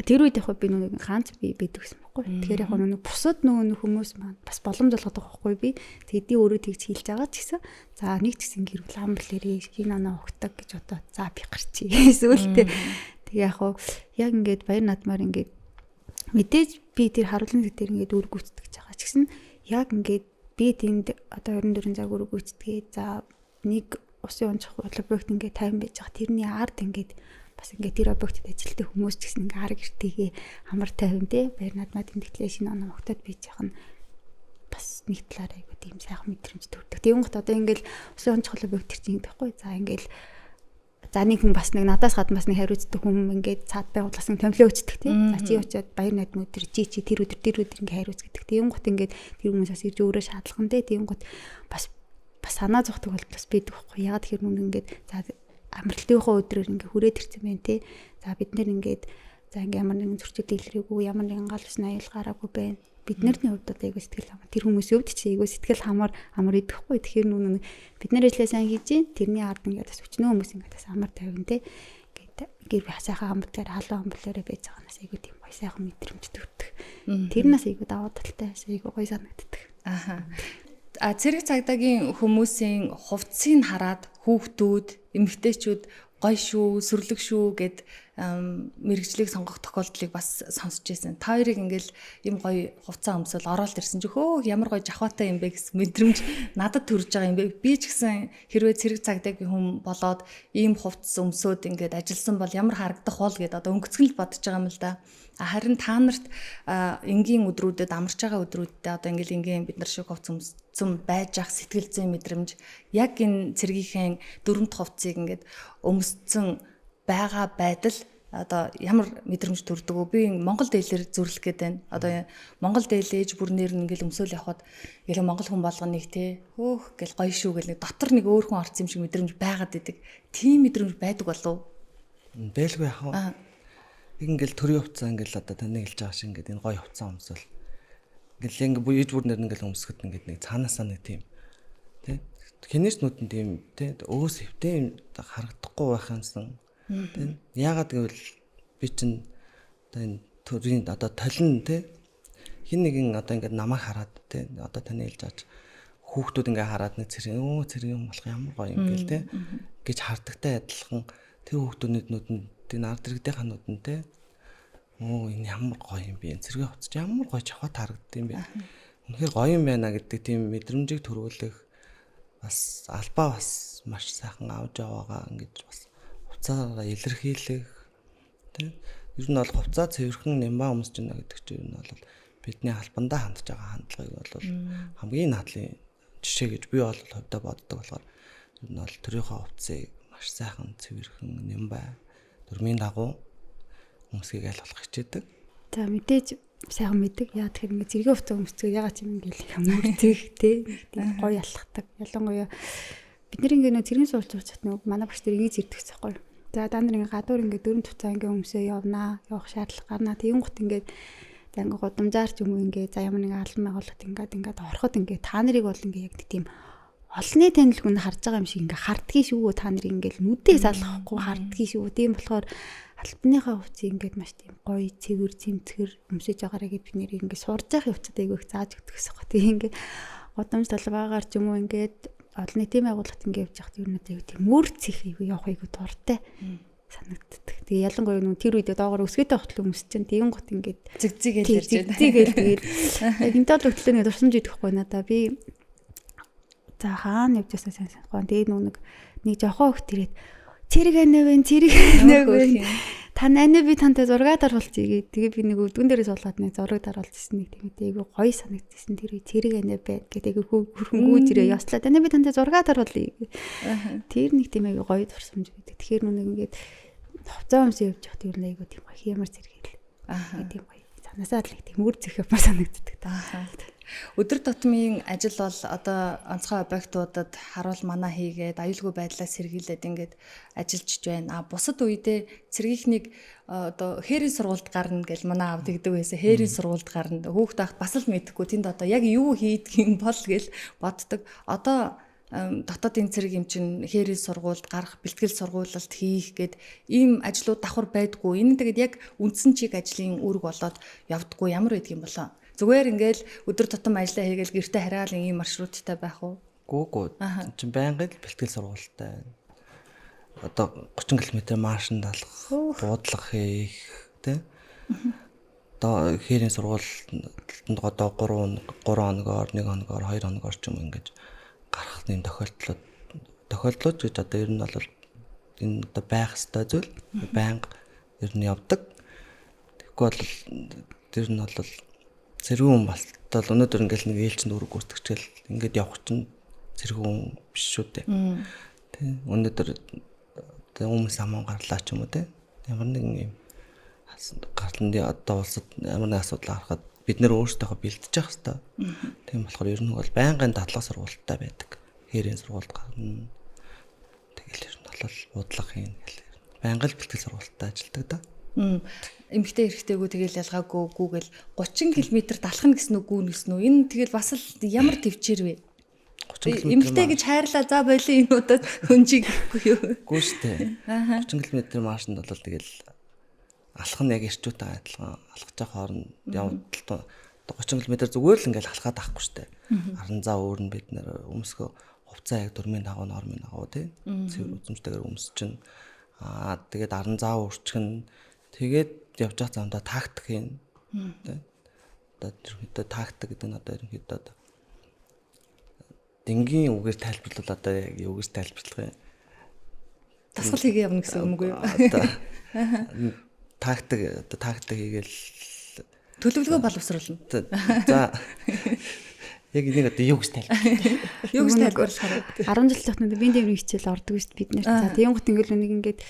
Speaker 3: тэр үед яг би нэг ганц би байдаг гэсэн байхгүй. Тэгэхээр яг нөгөө бусад нөгөө хүмүүс маань бас боломж олгодог байхгүй би. Тэдний өөрөө тэгж хийлж байгаа ч гэсэн за нэг ч гэсэн гэр бүл амбал ирээ хин анаа өгтөг гэж одоо за би гарчий эсвэл тэгээ яг ингээд баяр наадмаар ингээд мэдээж би тэр харуулын зэг дээр ингээд үр гүйцэтгэж байгаа ч гэсэн яг ингээд би тэнд одоо 24 цаг үр гүйцэтгээ за нэг усын онцох объект ингээд 50 байж байгаа тэрний ард ингээд бас ингээд тэр объектэд ажилтдаг хүмүүс ч гэсэн ингээд арга гэртийгээ амар тайван те баяр наадмаа тэмдэглээ шинэ оноо өгтөд бийж байгаа нь бас нэг талаар айгу тийм сайхан мэдрэмж төрдөг. Тэгүн гот одоо ингээд усын онцох объект чинь гэдэгхгүй за ингээд за нэг хүн бас нэг надаас гадна бас нэг хариуцдаг хүн ингээд цаад байгууллаас нэг томилоо өчтдөг тийм. За чи очиод баяр наадмын өдөр чи тэр өдөр ингээд хариуц гэдэг. Тэгүн гот ингээд тэр хүмүүс бас ирж өөрөө шаардлаган те тэгүн гот бас санаа зовтог бол бас байдаг байхгүй. Ягаад тэгэхээр нүн ингээд за амралтынхоо өдрөөр ингээд хүрээд ирсэн байх те. За бид нэр ингээд за ингээд ямар нэгэн зөрчил илрээгүй ямар нэгэн гал ус аял гараагүй байна. Бид нарны хувьд одоо айгу сэтгэл хамаар тэр хүмүүсийн хувьд ч айгу сэтгэл хамаар идэхгүй. Тэгэхээр нүн бид нар ажиллаа сайн хийж гин тэрний ард ингээд бас өчнөө хүмүүс ингээд бас амар тавин те. Ингээд гэр сайхан хамтлаар халуун хамтлаараа байж байгаанаас айгу тийм гоё сайхан мэдрэмж төрдөг. Тэрнээс айгу даваа талтай айгу гоё санагддаг.
Speaker 1: Цэрэг цагдаагийн хүмүүсийн хувцсыг хараад хүүхдүүд, эмэгтэйчүүд гоё шүү, сүрлэг шүү гэд мэрэгжлийг сонгох тохиолдлыг бас сонсч байсан. Та хоёрыг ингээл юм гоё хувцас өмсөл ороод ирсэн чи хөө ямар гоё жахваатай юм бэ гэсэн мэдрэмж надад төрж байгаа юм бэ. Би ч гэсэн хэрвээ цэрэг цагдаагийн хүн болоод ийм хувцас өмсөөд ингээд ажилласан бол ямар харагдах бол гэд одоо өнгөцгөн л бодож байгаа юм л да. Харин та нарт энгийн өдрүүдэд амарч байгаа өдрүүдэд одоо ингээл ингийн бид нар шиг хувцас өмссөн байж ах сэтгэл зүйн мэдрэмж яг энэ цэргийнхээ 4 дахь хувцсыг ингээд өмссөн байгаа байдал одоо ямар мэдрэмж төрдөг вэ? Би Монгол дээлээр зүрлэх гээд байна. Одоо Монгол дээлээж бүрнээр нь ингээл өмсөөл явахад ингээл Монгол хүн болгоно нэг те хөөх гэл гоё шүү гэл дотор нэг өөр хүн орсон юм шиг мэдрэмж байгаад идэг. Тийм мэдрэмж байдаг болов уу?
Speaker 2: Бэлгүй яах вэ? Ингээл төрийн хувцас ингээл одоо таны хэлж байгаа шиг ингээд энэ гоё хувцас өмсөл. Ингээл ингээ буйж бүрнээр ингээл өмсөхөд ингээд нэг цаанаасаа нэг тийм тий хинээс нүдэнд тийм тий өөс хөвтэй юм харагдахгүй байх юмсан. Тий яагаад гэвэл би чинь одоо энэ төрийн одоо талин тий хин нэгэн одоо ингээд намайг хараад тий одоо таны хэлж байгаа хүүхдүүд ингээ хараад нэг цэрэг юм болох ямар гоё юм гээл тий гэж хардагтай адилхан тэр хүүхдүүд нүдэнд тэр ард иргэдийн нүдэнд тий энэ ямар гоё юм бэ цэрэг хувцас ямар гоё чавхат харагдсан юм бэ үнэхээр гоё юм байна гэдэг тийм мэдрэмжийг төрүүлэх бас албаа бас маш сайхан авч яваагаа ингэж бас хувцаараа илэрхийлэх тий ер нь бол хувцас цэвэрхэн нямбаа өмсөж байна гэдэг чинь ер нь бол бидний албандаа хандж байгаа хандлагыг бол хамгийн наадлын жишээ гэж би бол хувьдаа боддог болохоор ер нь бол төрийнхөө хувцсыг маш сайхан цэвэрхэн нямбаа дөрмийн дагуу өмсгийг аль болох хичээдэг.
Speaker 3: За мэдээж сайхан мэддэг. Яа тэгэхээр ингээ зэрэг хувцас өмсцөө ягаад ч юм ингээл хүмүүдэг тий гоё ялхдаг. Ялангуяа бид нэр ингээ нөө цэргийн суулцуулцат нөгөө манай багш нар ингээ зэрдэг байхгүй. За даа нар ингээ гадуур ингээ дөрөв туцаа ингээ өмсөө явнаа. Явах шаардлага гарнаа. Тэгэн гут ингээ за ингээ гудамжаар ч юм уу ингээ за ямар нэгэн алан байгууллагад ингээд ороход ингээ та нарыг бол ингээ яг тийм олонний танил хүнд харж байгаа юм шиг ингээ хардгий шүү та нарыг ингээл нүдээ салгахгүй хардгий шүү. Тийм болохоор албаныхаа хувцсыг ингээд маш тийм гоё цэвэр цэмцгэр өмсөж байгаараа гэд бид нэр ингээд сурж байхын хувцад айгүйх зааж өгдөг гэсэн юм. Тийм ингээд годамж талбайгаар ч юм уу ингээд олон нийтийн байгууллагт ингээд явж байхад юу надад тийм мөрцөх явах айгүй дуртай санагддаг. Тэгээ ялангуяа нүн тэр үедээ доогоор өсгөөтэй хатл өмсөж чинь тийм гот ингээд
Speaker 1: зэгзэгээл ярьж байна.
Speaker 3: Зэгзэгээл тэгээд энэ тал хөтлөөний дурсамж идэхгүй надаа би за хаана явж байсан сайн санахгүй. Тэгээд нэг жоохон хөх тэрээд цэрэг анив тань анив би тантай зураг даруулчихъя. Тэгээ би нэг өвдгөн дээрээ суулгаад нэг зураг даруулчихсан нэг тийм айгүй гоё санагдчихсан. Тэр цэрэг анив байд гэдэг хөрхөнгүүж ирээ яслаад анив би тантай зураг даруулъя. Тэр нэг тийм айгүй гоё дурсамж байдаг. Тэгэхээр нүг ингээд хувцас өмсөө явж явах тийм айгүй тийм гоё ямар зэрэгэл. Тийм гоё санасаа л тийм үр зэх юм санагддаг та.
Speaker 1: Өдөр тутмын ажил бол одоо онцгой объектуудад харуул манаа хийгээд аюулгүй байдлаа сэргийлээд ингээд ажиллаж байна. Бусад үедээ цэргийнхнийг одоо хээрийн сургуульд гарна гэж манай аав тэгдэг байсан. Хээрийн сургуульд гарна. Хүүхд байхад бас л мэдэхгүй тэнд одоо яг юу хийдэг юм бол гэж боддог. Одоо дотоодын цэрэг юм чин хээрийн сургуульд гарах, бэлтгэл сургуулалт хийх гээд ийм ажлууд давхар байдгүй. Энэ тэгээд яг үндсэн чиг ажлын үүрэг болоод явдггүй ямар байдаг юм болоо. Зүгээр ингээл өдөр тутам ажиллаа хийгээл гэртээ хараал ийм маршруттай байх уу?
Speaker 2: Гүү. Чин байнгын бэлтгэл сургуультай. Одоо 30 км маршин далах, буудлага хийх, тий. Одоо хээрийн сургуульд одоо 3 хоногоор, 1 хоногоор, 2 хоногоор ч юм ингэж гарах нэм тохиолдлууд гэж одоо ер нь бол энэ одоо байх ёстой зүйл байнга ер нь явдаг. Тэгэхгүй бол тэр нь бол цэргүүн болтол өнөөдөр ингээл нэг ээлжинд үүрэг гүйцэтгэл ингээд явах чинь цэргүүн биш шүү дээ. Тэ өнөөдөр хүмүүс аман гарлаа ч юм уу те. Ямар нэгэн юм гарланд одоо улсад ямар нэг асуудал гарахад бид нэр өөрсдөө бэлдэж явах хэрэгтэй. Тийм болохоор ер нь бол байнгын дадлага сургуультай байдаг. Хээрийн сургуульд гарна. Тэгэл ер нь бол буудлага хийн гэл. Байнгын бэлтгэл сургуультай ажилладаг да. Эмэгтэй эрэгтэйгөө тэгэл ялгаагүй гүүгэл 30 км далахна гэсэн үг гүүн гэсэн үү? Энэ тэгэл бас л ямар төвчээр вэ? 30 км эмэгтэй гэж хайрлаа за болоо энэ удаад хөнжиг гэхгүй юу? Гүү штэ. 30 км маршинд бол тэгэл алах нь яг эрчүүтэй адилхан алхаж байгаа хооронд явдал 30 км зүгээр л ингээл алхаад авахгүй штэ. Харин за өөр нь бид нэр өмсгөө хувцас яг дөрмийн дагуу нормын дагуу тий. Цэвэр үзмжтэйгээр өмсөж чинь тэгээд арын заа өөрчлөн тэгээд явж байгаа замдаа тактик хийн. Одоо тактик гэдэг нь одоо ерөнхийдөө одоо дэнгийн үгээр тайлбарлал одоо яг юу гэж тайлбарлах юм? Дасгал хийгээ явна гэсэн үг үү? Тактик хийгээл төлөвлөгөө боловсруулна. За яг энийг одоо юу гэж тайлбарлах? Юу гэж тайлбарлахаар
Speaker 3: 10 жил тахнууд биеийн тэмрийн хичээл ордог шүү дээ бид нэр. За тийм гот ингээл нэг ингээд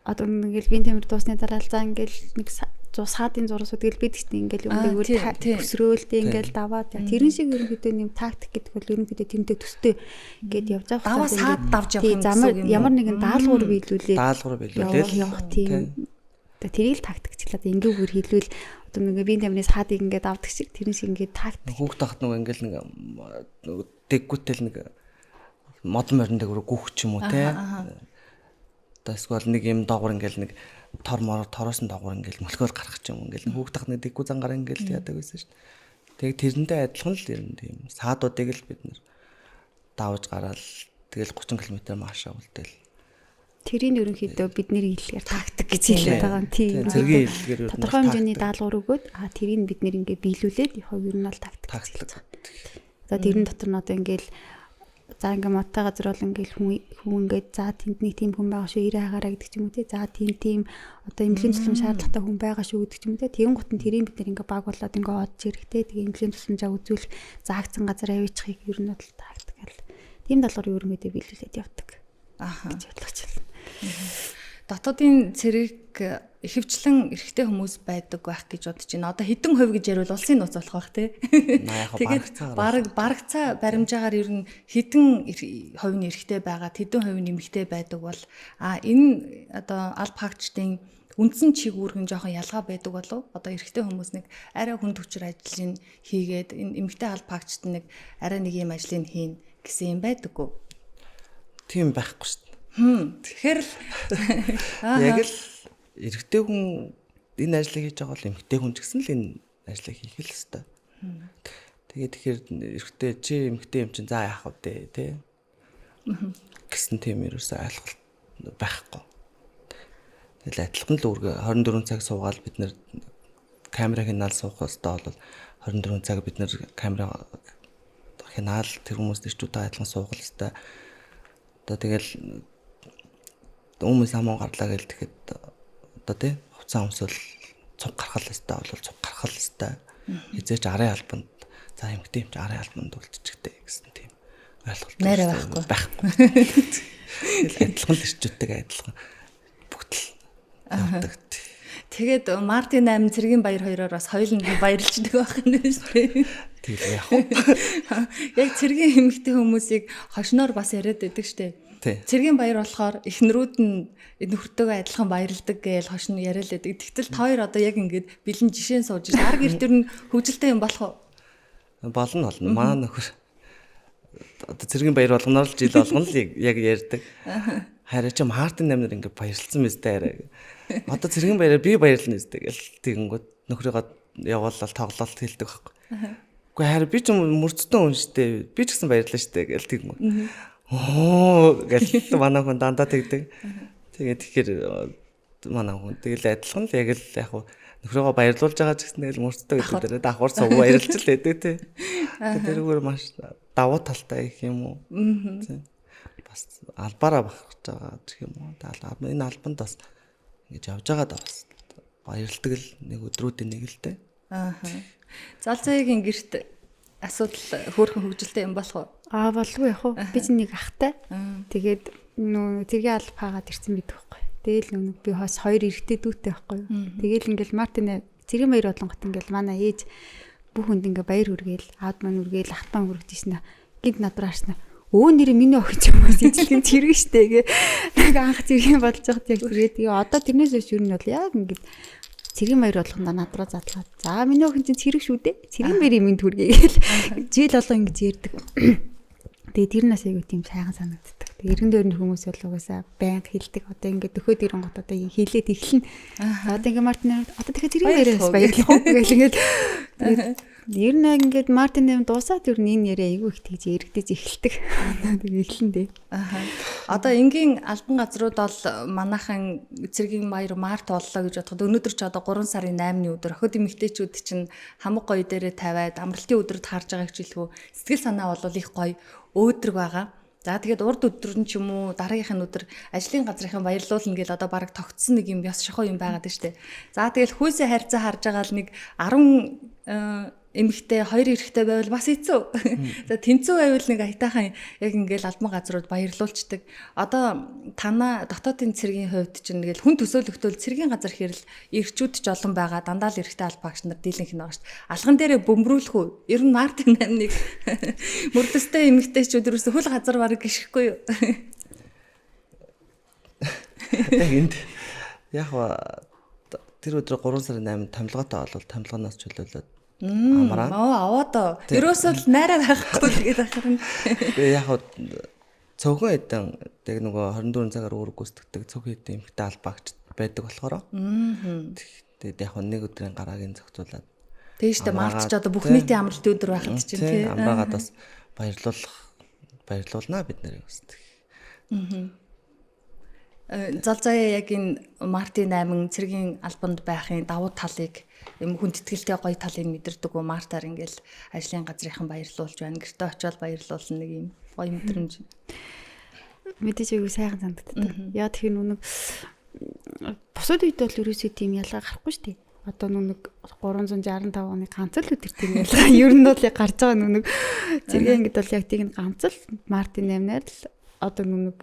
Speaker 3: одоо ингээл биеийн тэмэр дуусны дараа за ингээл нэг саадын зурсууд тэгэл бид ихтэй ингээл юм дээр өсрөөлтэй ингээл даваад тэрэн шиг ерөнхийдөө нэм тактик гэдэг бол ерөнхийдөө тэмдэг төстэй ингээд явж байгаа. Даваа саад давж явах юм. Ямар нэгэн даалгавар биелүүлээд явах тийм. Тэрийг л тактикчлаад ингээвэр хэлвэл одоо нэг биеийн тэмрийн саадыг ингээд авдаг шиг тэрэн шиг ингээд тактик. Хүүхд тахт нэг ингээл нэг дэггүүтэл нэг
Speaker 2: модон морин дээр гүөх ч юм уу те. Одоо эсвэл нэг юм доогуур ингээл нэг тороос нь доогуур ингээл мөлхөөр гарах ч юм ингээл хүүхд тахны дэггүй зангаар ингээл яадаг байсан шүү дээ. Тэгээд тэрнтэй адилхан л ер нь тийм саадуудыг л бид нэр давж гараал тэгэл 30 км маашаа үлдээл.
Speaker 3: Тэрийн ерөнхийдөө бидний хэлээр тактик гэж хэлээд байгаа юм. Тийм.
Speaker 2: Зэргийн хэллэгээр ер нь
Speaker 3: тодорхой хэмжээний даалгавар өгөөд тэрийг бид нэр ингээ биелүүлээд яг ер нь бол тактик. За тэрэн дотор нь одоо ингээл за ингээ моттой газар бол ингээл хүн ингээд за тэнд нэг тийм хүн байгаа шүү ирээ хагаараа гэдэг ч юм уу те. За тийм одоо эмнэлгийн тусламж шаардлагатай хүн байгаа шүү гэдэг ч юм уу те. Тэгэн гут нь тэрийг бид нэр ингээ баг болоод ингээ одж ирэхтэй тэгээ эмнэлгийн тусламжаа үзүүлэх заагдсан газар авчихыг ер нь бол тактик гэл. Тийм даалгавар ерөнхийдөө биелүүлээд явдаг. Гэж бодлооч байна.
Speaker 1: Дотоодын цэрэг ихэвчлэн эрэгтэй хүмүүс байдаг байх гэж бодож байна. Одоо хэдэн хувь гэж ярил улсын нууц болох байх тий. Тэгээд барагцаа баримжаагаар ер нь хэдэн хувь нь эрэгтэй байгаа, хэдэн хувь нь эмэгтэй байдаг бол энэ одоо алба хаагчдын үндсэн чиг үүргэн жоохон ялгаа байдаг болов. Одоо эрэгтэй хүмүүс нэг арай хүнд хүчээр ажлыг хийгээд энэ эмэгтэй алба хаагчд нэг арай нэг юм ажлыг хийн гэсэн юм байдаггүй.
Speaker 2: Тийм байхгүй шүү дээ.
Speaker 1: Тэгэхээр л
Speaker 2: яг л эрэгтэй хүн энэ ажлыг хийж байгаа бол эмэгтэй хүн ч гэсэн л энэ ажлыг хийх л ёстой. Тэгээд тэгэхээр эрэгтэй чи эмэгтэй юм чинь за яах вэ те гэсэн тийм ерөөсөө ойлголт байхгүй. Тэгэл адилхан л үүргээ 24 цаг суугаад бид нэр камерыг хянаал суух ёстой бол 24 цаг бид нэр камера хянаал тэр хүмүүст ирчүүдээ адилхан суух ёстой. Одоо тэгэл өмнө самон гарлаа гэл тэгэхэд одоо тий хуцаа өмсөл цуг гаргах ёстой бол цуг гаргах ёстой. Хизээч арын албанд за эмгтэй юм чи арын албанд үлдчихтэй гэсэн тийм ойлголт байхгүй. Адилхан л ирчүүдтэйгээ адилхан бүгд л явдаг.
Speaker 1: Тэгээд Мартин 8 цэргийн баяр хоёроор бас хоёуланд баярлждаг байх нь шүү дээ.
Speaker 2: Тийм яах вэ?
Speaker 1: Яг цэргийн эмэгтэй хүмүүсийг хошноор бас яриад байдаг шүү дээ. Цэргийн баяр болохоор эхнэрүүд нь нөхөртөөгөө адилхан баярладаг гэж хошин яриад байдаг. Тэгтэл та хоёр одоо яг ингэж бэлэн жишээн сууж байна. Арга эрт ер нь хөвжөлтэй юм болох уу?
Speaker 2: Болно. Маа нөхөр одоо цэргийн баяр болгоноор л жил болгоно л яг ярьдаг. Харин ч Мартин намнаар ингэ баярлсан мэт арай. Одоо цэргийн баяраар би баярлна гэдэг л тэгэнгүүт нөхрийгөө явуулаад тоглолт хэлдэг байхгүй. Гэхдээ харин би ч мөрцтөн хүн штэ. Би ч гэсэн баярлаа штэ гэл тэгэнгүүт. Гэл манай хүн дандаа тэгдэг. Тэгээд тэгэхээр манай хүн тэгэл адилхан л яг л яг нөхрийгөө баярлуулж байгаа ч гэсэн тэгэл мөрцтөө гэдэг дээр давхар цуг баярлж л байдаг тий. Тэрүүгээр маш давуу талтай их юм уу. Бас албаараа багч байгаа гэх юм уу. Энэ албанд бас ингэж явж байгаа да бас баярлдаг л нэг өдрүүдийн нэг л дээ.
Speaker 1: Залзаагийн гэрт асуудал хөөрхөн хөгжилтэй юм болох уу?
Speaker 3: Болгүй яг уу. Би чинь нэг ахтай. Тэгээд нөө тэргийн алба хаагаад ирсэн байдаг байхгүй. Тэгэл нөө би хос хоёр эрэгтэй дүүтэй байхгүй. Тэгэл ингээл Мартин цэргийн баяр болонгот ингээл манай ээж бүх хүнд ингээ баяр хүргээл аав маань хүргээл ах маань хүргэжсэн. Гинт надраарсан. Өө нэр миний охин ч юм уу ижлэхэн цэрэг штэ гээ. Нэг анх цэргийн болж байгаад яг тэгээд тэгээ одоо тэрнээс өч юу нь бол яг ингээд цэргийн баяр болгондоо над руу задлаад. За миний охин чинь цэрэг шүү дээ. Цэргийн баярын минь түргээ гээл. Жил болоо ингэж ярьдаг. Тэгээ тэрнээс аягүй тийм сайхан санагддаг. Тэгээ эргэн дөрөнд хүмүүс бол угаасаа байнга хэлдэг. Одоо ингээд дөхөөд ирэн гот одоо хэлээд эхэлнэ. Одоо ингээд Мартин одоо тэгэхээр цэргийн баяраас баярлах уу гээл ингээд ер нь ингээд Мартин нэм дуусаад ер нь энэ яриа аягүй их тэгж эргдэж эхэлдэг. Тэгээ эхлэн дээ.
Speaker 1: Одоо энгийн албан газрууд бол манайхан цэргийн баяр март боллоо гэж бодоход өнөөдөр ч одоо 3 сарын 8-ны өдөр охид эмэгтэйчүүд чинь хамаг гоё дээрээ тавиад амралтын өдрөд харж байгааг жилхүү сэтгэл санаа бол их гоё өөдрөг байгаа. За тэгээд урд өдөр нь ч юм уу дараагийнх нь өдөр ажлын газрынхан баярлуулна гэл одоо баг тогтсон нэг юм ёс шахуу юм байгаад штэ. За тэгэл хүйсээ харьцаа харж байгаа л нэг 10 эмэгтэй 2 эрэхтэй байвал бас хэцүү. За тэнцүү байвал нэг аятайхан яг ингээл албан газрууд баярлуулцдаг. Одоо танаа дотоодын цэргийн хувьд чинь нэгэл хүн төсөөлөгтөл цэргийн газар хэрэл эрчүүд ч олон байгаа. Дандаа л эрэхтэй албаагч нар дийлэнх нь байгаа шүү дээ. Алган дээрээ бөмбрүүлэх үү? Ер нь Мартин 8-ыг мөрдөстэй эмэгтэйчүүд ерөөсө хөл газар бараг гიშхгүй юу?
Speaker 2: Энд яг тэр өдөр 3 сарын 8 томилгоотой болол томилгооноос чөлөөлөд
Speaker 1: аваад ерөөсөө л найраа байхгүй тэгээд ахарна.
Speaker 2: Тэгээ яг цөөхөн хэдэн яг нөгөө 24 цагаар үүрэг гүйцэтгэдэг цөөхөн хэдэн эмэгтэй албаагч байдаг болохоор. Тэгээд яг нэг өдрийн гараагийн зохицуулаад.
Speaker 1: Тэгээ штэ март ч одоо бүх нийтийн амралтын өдөр байхад чинь тий.
Speaker 2: Амраагаад бас баярлуулнаа бид нарыг үсдэг.
Speaker 1: Залзаа яг энэ мартын 8 цэргийн албанд байхын давуу талыг юм хүндэтгэлтэй гоё талыг мэдэрдэг үү мартаар ингээл ажлын газрынхан баярлуулж байна. Гэртээ очиод баярлуулсан нэг юм гоё мэдрэмж.
Speaker 3: Мэдээж айгүй сайхан санагддаг. Яа тэгэхээр нүг бусад үед бол ерөөсөө тийм ялгаа гарахгүй шүү дээ. Одоо нүг 365 оны ганц л өдөр тийм ялгаа. Ер нь бол яг гарч байгаа нүг зэрэг ингэдэг бол яг тийг нь ганц л мартын 8-аар л одоо нүг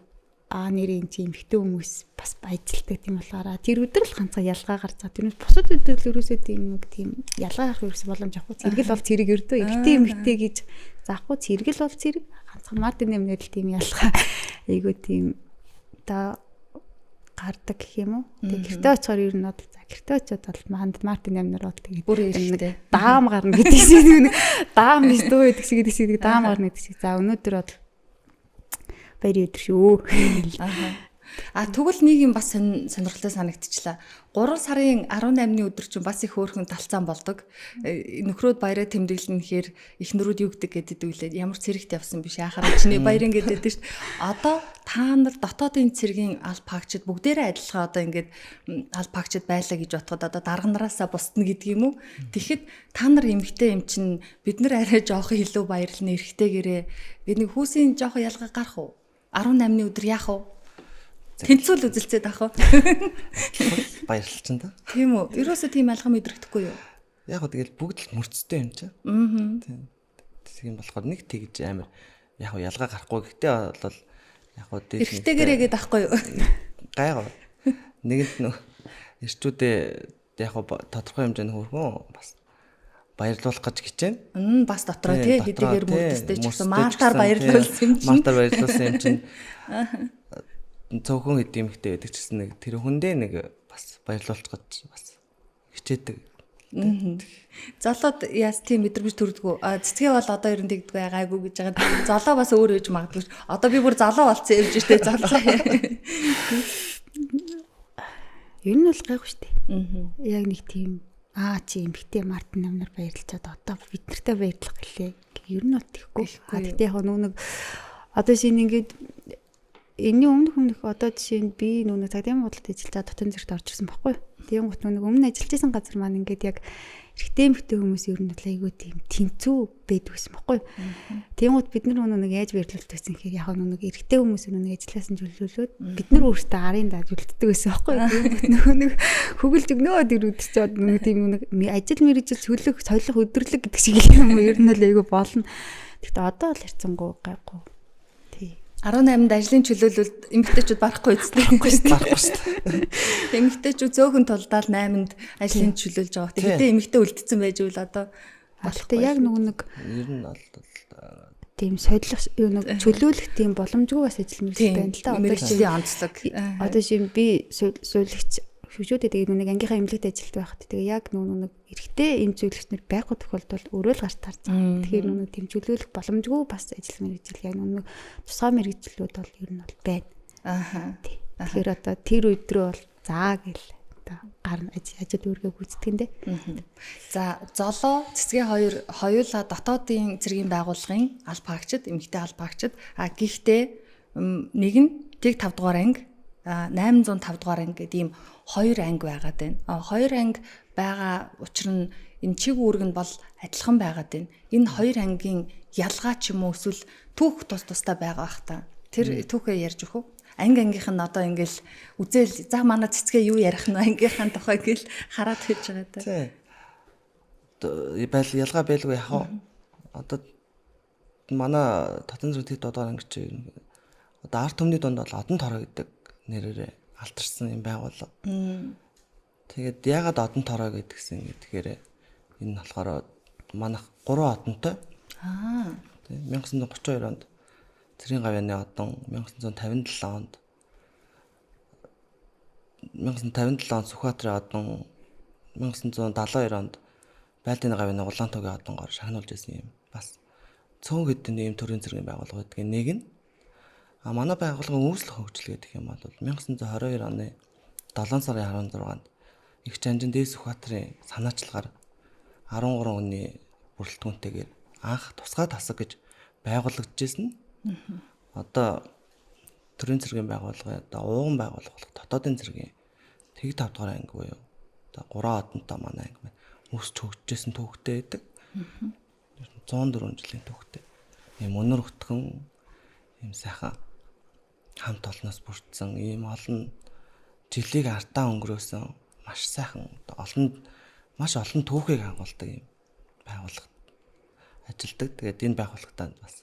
Speaker 3: нэрийн тийм ихтэй хүмүүс бас баяжлдаг тийм болохоор тэр өдөр л ганцхан ялгаа гарч байгаа. Тэрнээс бусад өдөр л ерөөсөө тийм ялгаа гарах ерөөсөө боломж авахгүй. Зэрэг л бол зэрэг өрдөө ихтэй эмхтэй гэж заахгүй зэрэг л бол зэрэг ганцхан мартын 8-аар л тийм ялгаа айгуу тийм одоо гардаг гэх юм уу. Тэгээ гэртээ очихоор ер нь бол за гэртээ очиод бол мартын 8-аар бол тэгээ
Speaker 1: бүр ихтэй
Speaker 3: даам гарна гэдэг шиг нэг даам биш дөө гэдэг шиг даам гарна гэдэг шиг. За өнөөдөр бол баярын өдөр шүү.
Speaker 1: Тэгвэл нэг юм бас сонирхолтой санагдчихлаа. 3 сарын 18-ны өдөр чинь бас их хөөрхөн талцаан болдог. Нөхрөөд баяраа тэмдэглэнэхээр эхнэрүүд юу гэдэг гэдэг үлээ ямар цэрэгт явсан биш яхаар чиний баярын гэдэг шүү дээ. Одоо та нар дотоодын цэргийн аль пагчид бүгдээрээ адилхан одоо ингээд аль пагчид байлаа гэж бодоход одоо дарга нараасаа бусдна гэдэг юм уу? Тэгэхэд та нар эмэгтэй юм чинь бид нар арай жоох илүү баярлна эрэгтэйгээрээ гэдэг нэг хүүсийн жоох ялгаа гарах уу? 18-ны өдөр яах вэ? Тэнцүүл үзэлцээд авах уу?
Speaker 2: Баярлалчин та.
Speaker 1: Тийм үү. Ерөөсөө тийм алхам мэдрэгдэхгүй юу?
Speaker 2: Яг гоо тэгэл бүгд л мөрцтэй юм чинь. Тийм. Тийм болохоор нэг тэгж амар яг гоо ялгаа гарахгүй. Гэхдээ бол яг гоо дээш
Speaker 1: эрэгтэйгээрээ гээд авахгүй юу?
Speaker 2: Гайгаа. Нэгэнт нөө эрчүүдээ яг гоо тодорхой хэмжээний хөргөн бас баярлуулах гэж хичээнэ.
Speaker 1: Бас дотроо тий хэдийгээр мөрдөстэй ч гэсэн мартаар баярлуулсан юм чинь.
Speaker 2: Мартаар баярлуулсан юм чинь. Цөөхөн хэд юмхтэй байдаг ч гэсэн нэг тэр хүндээ нэг бас баярлуулах гэж бас хичээдэг.
Speaker 1: Золоод яас тийм мэдрэмж төрдгөө. Цэцгээ бол одоо ер нь тэгдэггүй гайгүй гэж байгаа. Золоо бас өөр ээж магадгүй. Одоо би бүр золоо болцсон явж штэ золоо.
Speaker 3: Ер нь бол гайгүй штэ. Яг нэг тийм чи эмхтэй мартын 8-аар баярлчаад одоо бид нартай баярлах гэлээ. Ер нь бол тэггүй. Гэхдээ яг нүг одоо шинэ ингээд энэний өмнөх одоо жишээ нь би нүг цагдаагийн бодлогод ажиллаж дотн зэрэгт орж ирсэн байхгүй. Тийм гот нүг өмнө ажиллаж байсан газар маань ингээд яг эрэгтэй эмхтэй хүмүүс ер нь айгүй тийм тэнцүү байдаг байсан байхгүй. Тийм гот бид нар нүг яаж баярлуулт байсан гэхээр яг нүг эрэгтэй хүмүүс нүг ажилласан зүйлүүлээд бид нар өөрсдөө арын даад үлддэг байсан байхгүй. Нэг хөглж өгнөө тэр өдөр чод нүг тийм нүг ажил мэргэжил солих өдөрлөг гэдэг шиг юм ер нь л айгүй болно. Гэхдээ одоо л ярьцангуу гайгүй.
Speaker 1: 18-нд ажлын чөлөөлөлд эмэгтэйчүүд барахгүй үзтээ.
Speaker 2: Барахгүй шүү дээ.
Speaker 1: Эмэгтэйчүүд зөөхөн тулдаал 8-нд ажлын чөлөөлж байгаа. Тэгэхдээ эмэгтэй үлдсэн байж үл одоо
Speaker 3: болохгүй. Яг нэг
Speaker 2: ер нь бол
Speaker 3: тийм солих нэг чөлөөлөх тийм боломжгүй бас ажил мэргэжил байна л да.
Speaker 1: Одоо мэргэжлийн онцлог.
Speaker 3: Одоо шинэ би суулгч шүшүүдээ тэгээд нэг ангийнхаа эмнэлэгт ажилт байхад тэгээд яг нэг эрэгтэй эм зөвлөгчнөр байхгүй тохиолдолд өөрөө л гарч тарж байгаа. Тэгэхээр нэг тийм чөлөөлөх боломжгүй бас ажил мэргэжил яг нэг тусгай мэргэжлүүд бол ер нь бол байна. Тэгэхээр одоо тэр өдрөө бол заа гэл одоо гарна ажил үүргээ гүйцэтгэндээ.
Speaker 1: За золоо цэцгээ хоёулаа дотоодын цэргийн байгууллагын аль пагчид эмэгтэй аль пагчид гэхдээ нэг нь тэг 5 дугаар анги 805 дугаар анги гэдэг ийм 2 анги байгаад байна. 2 анги байгаа учир нь энэ чиг үүрэг нь бол адилхан байгаад байна. Энэ 2 ангийн ялгаа ч юм уу эсвэл түүх тусдаа байгаа бах та. Тэр түүхээ ярьж өгөх үү? Ангийнх нь одоо ингээл үзэл за манай цэцгээ юу ярих нь ангийнхаа тухай гэл хараад хийж байгаа даа.
Speaker 2: Тий. Ялгаа байлгүй яах вэ? Одоо манай татан зүрх додоор анги чи одоо арт түмний донд бол одон тороо гэдэг нэрээр алтарсан юм байгууллага. Тэгээд ягаад одон тороо гэдгсэн тэгэхээр энэ болохоор манайх 3 одонтой. Тийм 1932 онд Цэргийн гавьяаны одон, 1957 онд 1957 онд Сүхбаатарын одон, 1972 онд Байлдааны гавьяаны Улаантойгийн одонгоор шагнуулж байсан юм. Бас цөөн хэдэн ийм төрлийн цэргийн байгууллага гэдэг нэг нь манай байгууллагын үүсэл хөгжил гэдэг юм бол 1922 оны 7 сарын 16-нд их Жанжин Дээс Сүхбаатарын санаачлагаар 13 хүний бүрэлдэхүүнтэйгээр анх тусгай тасаг гэж байгуулагдажсэн. Одоо төрийн цэргийн байгууллага, одоо ууган байгууллага болох дотоодын цэргийн тэг 5 дугаар анги буюу одоо 3 одонтой манай анги маань өсч хөгжижсэн төвхтэй байдаг. 104 жилийн төвхтэй. Ийм өнөр өтгөн ийм сайхан хамт олноос бүрдсэн ийм олон жилийг артаа өнгөрөөсөн маш сайхан маш олон түүхийг агуулдаг ийм байгууллага ажилдаг. Тэгээд энэ байгууллагатаа бас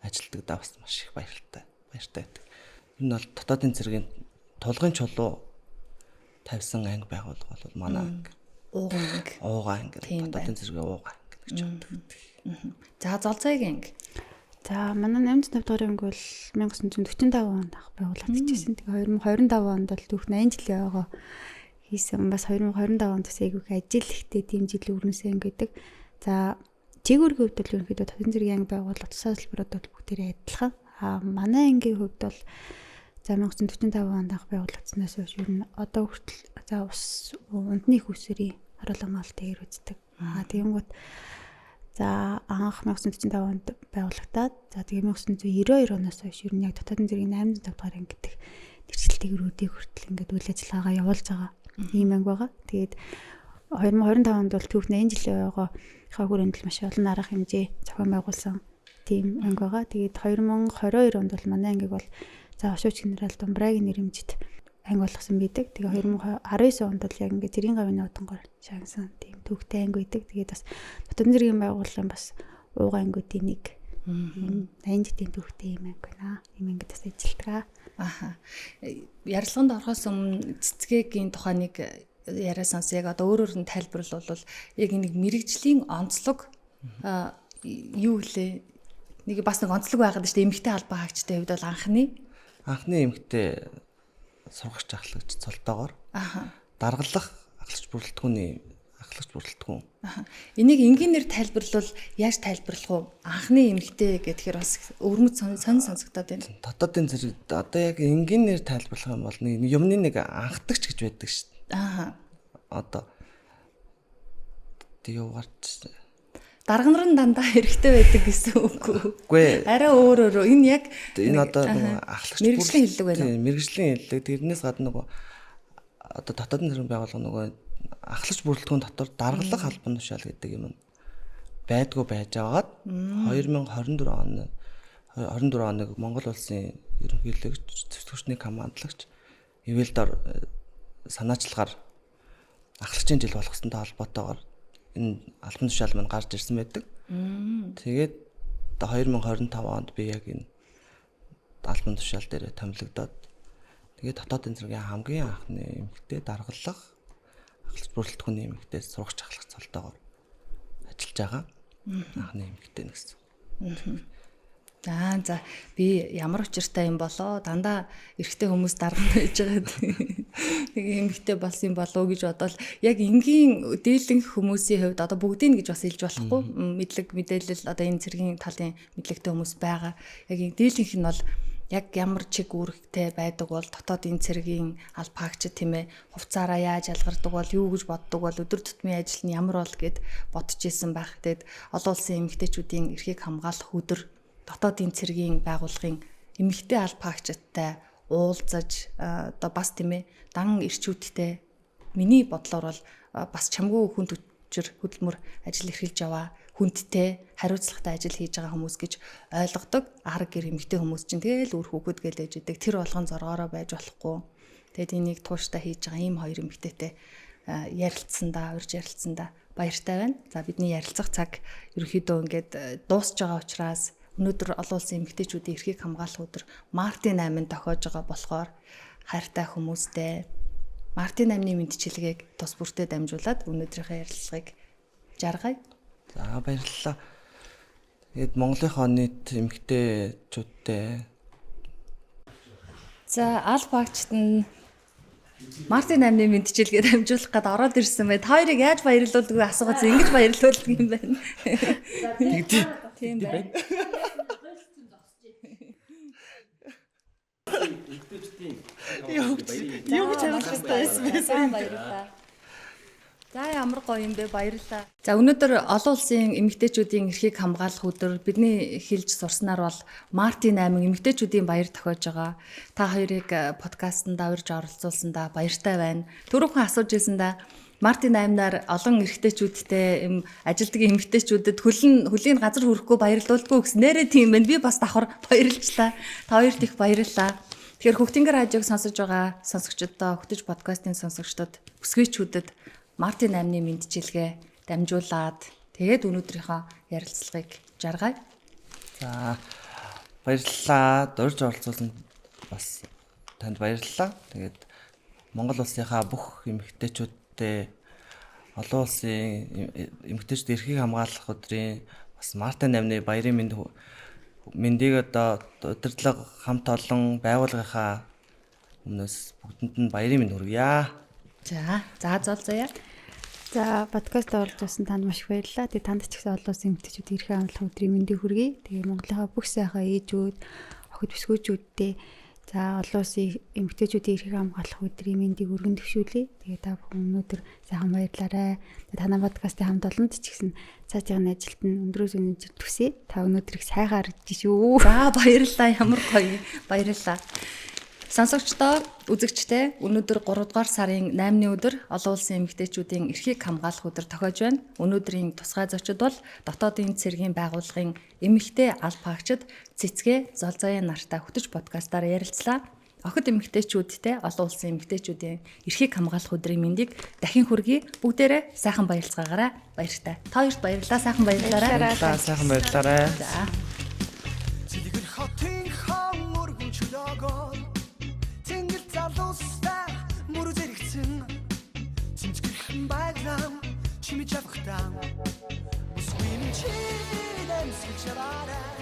Speaker 2: ажилдагдаа бас маш их баяртай байдаг. Энэ бол дотоодын цэргийн тулгын чулуу тавьсан анги байгууллага бол манай анги. Ууган анги. Дотоодын цэргийн ууган анги гэж боддог.
Speaker 1: За Золзойгийн анги.
Speaker 3: За манай 85 дугаар анги бол 1945 онд анх байгуулагдчихсэн. Тэгээ 2025 онд бол түүх 8 жилийн ойгоо хийсэн. Бас 2025 онд бас айгүйх ажил ихтэй тийм жил өрнөсөн анги гэдэг. За Жигүүргийн хувьд бол ерөнхийдөө Дотоодын цэргийн анги байгуулалт тусгай салбарууд бол бүгдээрээ адилхан. Манай ангийн хувьд бол за 1945 онд анх байгуулагдсанаас хойш ер нь одоо хүртэл за ус унтны хүүсэрийн харуулга маалтыг үздэг. Тэгэнгүүт за анх 1945 онд байгуулагдаад за тэгээ 1992 оноос хойш ер нь яг Дотоодын цэргийн 85 дугаар анги гэдэг нэршилтгэрүүдийг хүртэл ингээд үйл ажиллагаагаа явуулж байгаа ийм анги байгаа. Тэгээд 2025 онд бол түүх 8 жилийн ойгоо хүрээнд л маш олон арга хэмжээ зохион байгуулсан тийм анги байгаа. Тэгээд 2022 онд бол манай ангийг бол за Хошууч генерал Думбрагийн нэрэмжит анги болгосон байдаг. Тэгээ 2019 онд бол яг ингээд Тэрийн гавны удангоор шагнасан тийм түүхтэй анги байдаг. Тэгээд бас Дотоодын цэргийн байгууллагын бас ууган ангиудын нэг анжитын түүхтэй юм анги байна. Ийм ангид бас ажилтгаа.
Speaker 1: Ярилцлаганд орохоос өмнө цэцгээгийн тухай нэг яриа сонс яг одоо өөрөөр нь тайлбарлавал яг нэг мэрэгжлийн онцлог юу лээ нэг бас нэг онцлог байгаад шүү дээ эмэгтэй албан хаагчтай хувьд бол анхны
Speaker 2: эмэгтэй сургагч ахлагч цолтоогоор даргалах ахлагч бүрэлдэхүүн
Speaker 1: энийг энгийнээр тайлбарлавал яаж тайлбарлах вэ? Анхны эмэгтэй гэхээр бас өвөрмөц сонсогдоод байна.
Speaker 2: Дотоодын зэрэг одоо яг энгийнээр тайлбарлах юм бол нэг юмны нэг анхдагч гэж байдаг шүү дээ. Одоо тийварч
Speaker 1: дарганар нь дандаа хэрэгтэй байдаг гэсэн үг үү? Арай өөрөөр энэ яг
Speaker 2: энэ одоо ахлагч
Speaker 1: мэргэжлийн хэллэг байна уу?
Speaker 2: Мэргэжлийн хэллэг. Тэрнээс гадна нөгөө одоо дотоодын цэргийн байгууллага нөгөө ахлагч бүрэлдэхүүн дотор даргалах албан тушаал гэдэг юм байдгүй байж байгаад 2024 оныг Монгол улсын ерөнхийлөгч зөвлөгчний командлагч Ивэлдор санаачлагаар ахлагчийн жил болгосонтой холбоотойгоор энэ албан тушаал маань гарч ирсэн байдаг. Тэгээд 2025 онд би яг энэ албан тушаал дээр томилогдоод тэгээд дотоодын цэргийн хамгийн анхны эмэгтэй даргалах ахлагч бүрэлдэхүүний эмэгтэй сургагч ахлагч цолтоогоор ажиллаж байгаа. Анхны эмэгтэй гэсэн.
Speaker 1: За би ямар учиртай юм болоо дандаа эрэгтэй хүмүүс даргана байж байгаа. Нэг эмэгтэй болсон юм болоо гэж бодвол яг энгийн дээлэнх хүмүүсийн хувьд одоо бүгдийг гэж бас хэлж болохгүй. Мэдээлэл одоо энэ цэргийн талын мэдлэгтэй хүмүүс байгаа. Яг дээлэнх нь бол яг ямар чиг үүрэгтэй байдаг бол дотоодын цэргийн алба хаагчид тийм ээ хувцаараа яаж ялгардаг бол юу гэж боддог бол өдөр тутмын ажил нь ямар бол гэд бодож исэн байх. Тэгэд олон улсын эмэгтэйчүүдийн эрхийг хамгаалах өдөр дотоодын цэргийн байгууллагын эмэгтэй алба хаагчидтай уулзаж одоо бас тийм ээ дан ирчүүдтэй миний бодлоор бол бас чамгүй хүн төчр хөдөлмөр ажил эрхэлж яваа хүндтэй хариуцлагатай ажил хийж байгаа хүмүүс гэж ойлгодог. Арга гэр эмэгтэй хүмүүс чинь тэгэл үр хөвгөд гэлээж идэг. Тэр болгон зоргоороо байж болохгүй. Тэгэд энийг тууштай хийж байгаа ийм хоёр эмэгтэйтэй ярилцсандаа, урьж ярилцсандаа баяртай байна. За бидний ярилцах цаг ерөнхийдөө ингээд дуусж байгаа учраас өнөөдөр олон улсын эмэгтэйчүүдийн эрхийг хамгаалах өдөр Мартин 8-нд тохиож байгаа болохоор хайртай хүмүүстэй Мартин 8-ны мэдчилгээг тус бүртээ дамжуулаад өнөөдрийнхээ ярилцлагыг жаргая.
Speaker 2: За баярлалаа. Тэгээд Монголынхоо нийт эмэгтэйчүүдтэй
Speaker 1: за алба хаагчид нь Мартин 8-ны мэдчилгээ дамжуулах гээд ороод ирсэн бай. Та хоёрыг яаж баярлуулдаг вэ асуугац ингэж баярлуулдаг юм байна. Тийм байна.
Speaker 2: Юу гэж хариулах хэрэгтэй байсан бэ?
Speaker 1: Баярлалаа. За ямар гоё юм бэ, баярлалаа. За өнөөдөр олон улсын эмэгтэйчүүдийн эрхийг хамгаалах өдөр бидний хэлж сурснаар бол Мартин 8 эмэгтэйчүүдийн баяр тохиож байгаа. Та хоёрыг подкастт урьж оролцуулсандаа баяртай байна. Түрүүхэн асууж ирсэндээ Мартин 8-наар олон эрэгтэйчүүдтэй ажилтг эмэгтэйчүүдэд хөлийн газар хүрэхгүй баярлуулдаггүй гэсэн нэрээ тийм байна. Би бас давхар баярлжлаа. Та хоёрт их баярлалаа. Тэгэхээр Хөгтөнгөр радиог сонсож байгаа сонсогчдоо, Хөтөж подкастын сонсогчдод, бүсгүйчүүдэд Мартин 8-ны мэдчилгээ дамжуулаад тэгээд өнөөдрийнхөө ярилцлагыг жаргая.
Speaker 2: За баярлалаа. Урьж оролцуулсан бас танд баярлалаа. Тэгээд Монгол улсынхаа бүх эмэгтэйчүүдтэй олон улсын эмэгтэйчүүд эрхийг хамгаалах өдрийн бас Мартин 8-ны баярын мэндийг одоо удирдлага хамт олон байгууллагынхаа өмнөөс бүгдэнд нь баярын мэнд хүргье.
Speaker 1: За зоолзоё.
Speaker 3: За подкаст оролцуулсан танд маш их баярлалаа. Тэгээ танд ч гэсэн олон улсын эмэгтэйчүүдийн эрхийг хамгаалах өдрийн мэндийг хүргэе. Тэгээ Монголынхаа бүх сайхан ээжүүд, охид бүсгүйчүүдтэй за олон улсын эмэгтэйчүүдийн эрхийг хамгаалах өдрийн мэндийг өргөн төвшүүлье. Тэгээ та бүхэн өнөөдөр сайхан баярлаарай. Тэгээ танай подкастын хамт олонд ч гэсэн цаашийн ажилд нь өндрөөс өнөж төсөө. Та өнөөдрийг сайхан харж шүү.
Speaker 1: За баярлалаа. Ямар гоё. Баярлалаа. Сонсогчдоо, үзэгчдээ өнөөдөр 3 дугаар сарын 8-ны өдөр олон улсын эмэгтэйчүүдийн эрхийг хамгаалах өдөр тохиож байна. Өнөөдрийн тусгай зочид бол дотоодын цэргийн байгууллагын эмэгтэй алба хаагчид Цэцгээ Золзоён нартай Хөтөж подкастаар ярилцлаа. Охид эмэгтэйчүүдтэй олон улсын эмэгтэйчүүдийн эрхийг хамгаалах өдрийн мэндийг дахин хүргэе. Бүгдээрээ сайхан баярлцгаагаарай. Баяртай. Та хоёрт баярлалаа. Сайхан баярлалаарай.
Speaker 2: Сайхан баярлалаа.
Speaker 1: За.
Speaker 4: залуустай мөр зэрэгцэн цэмцгэрхэн байглам чимиж авахтаа бүсгүй минь чи дэмсэж яваарай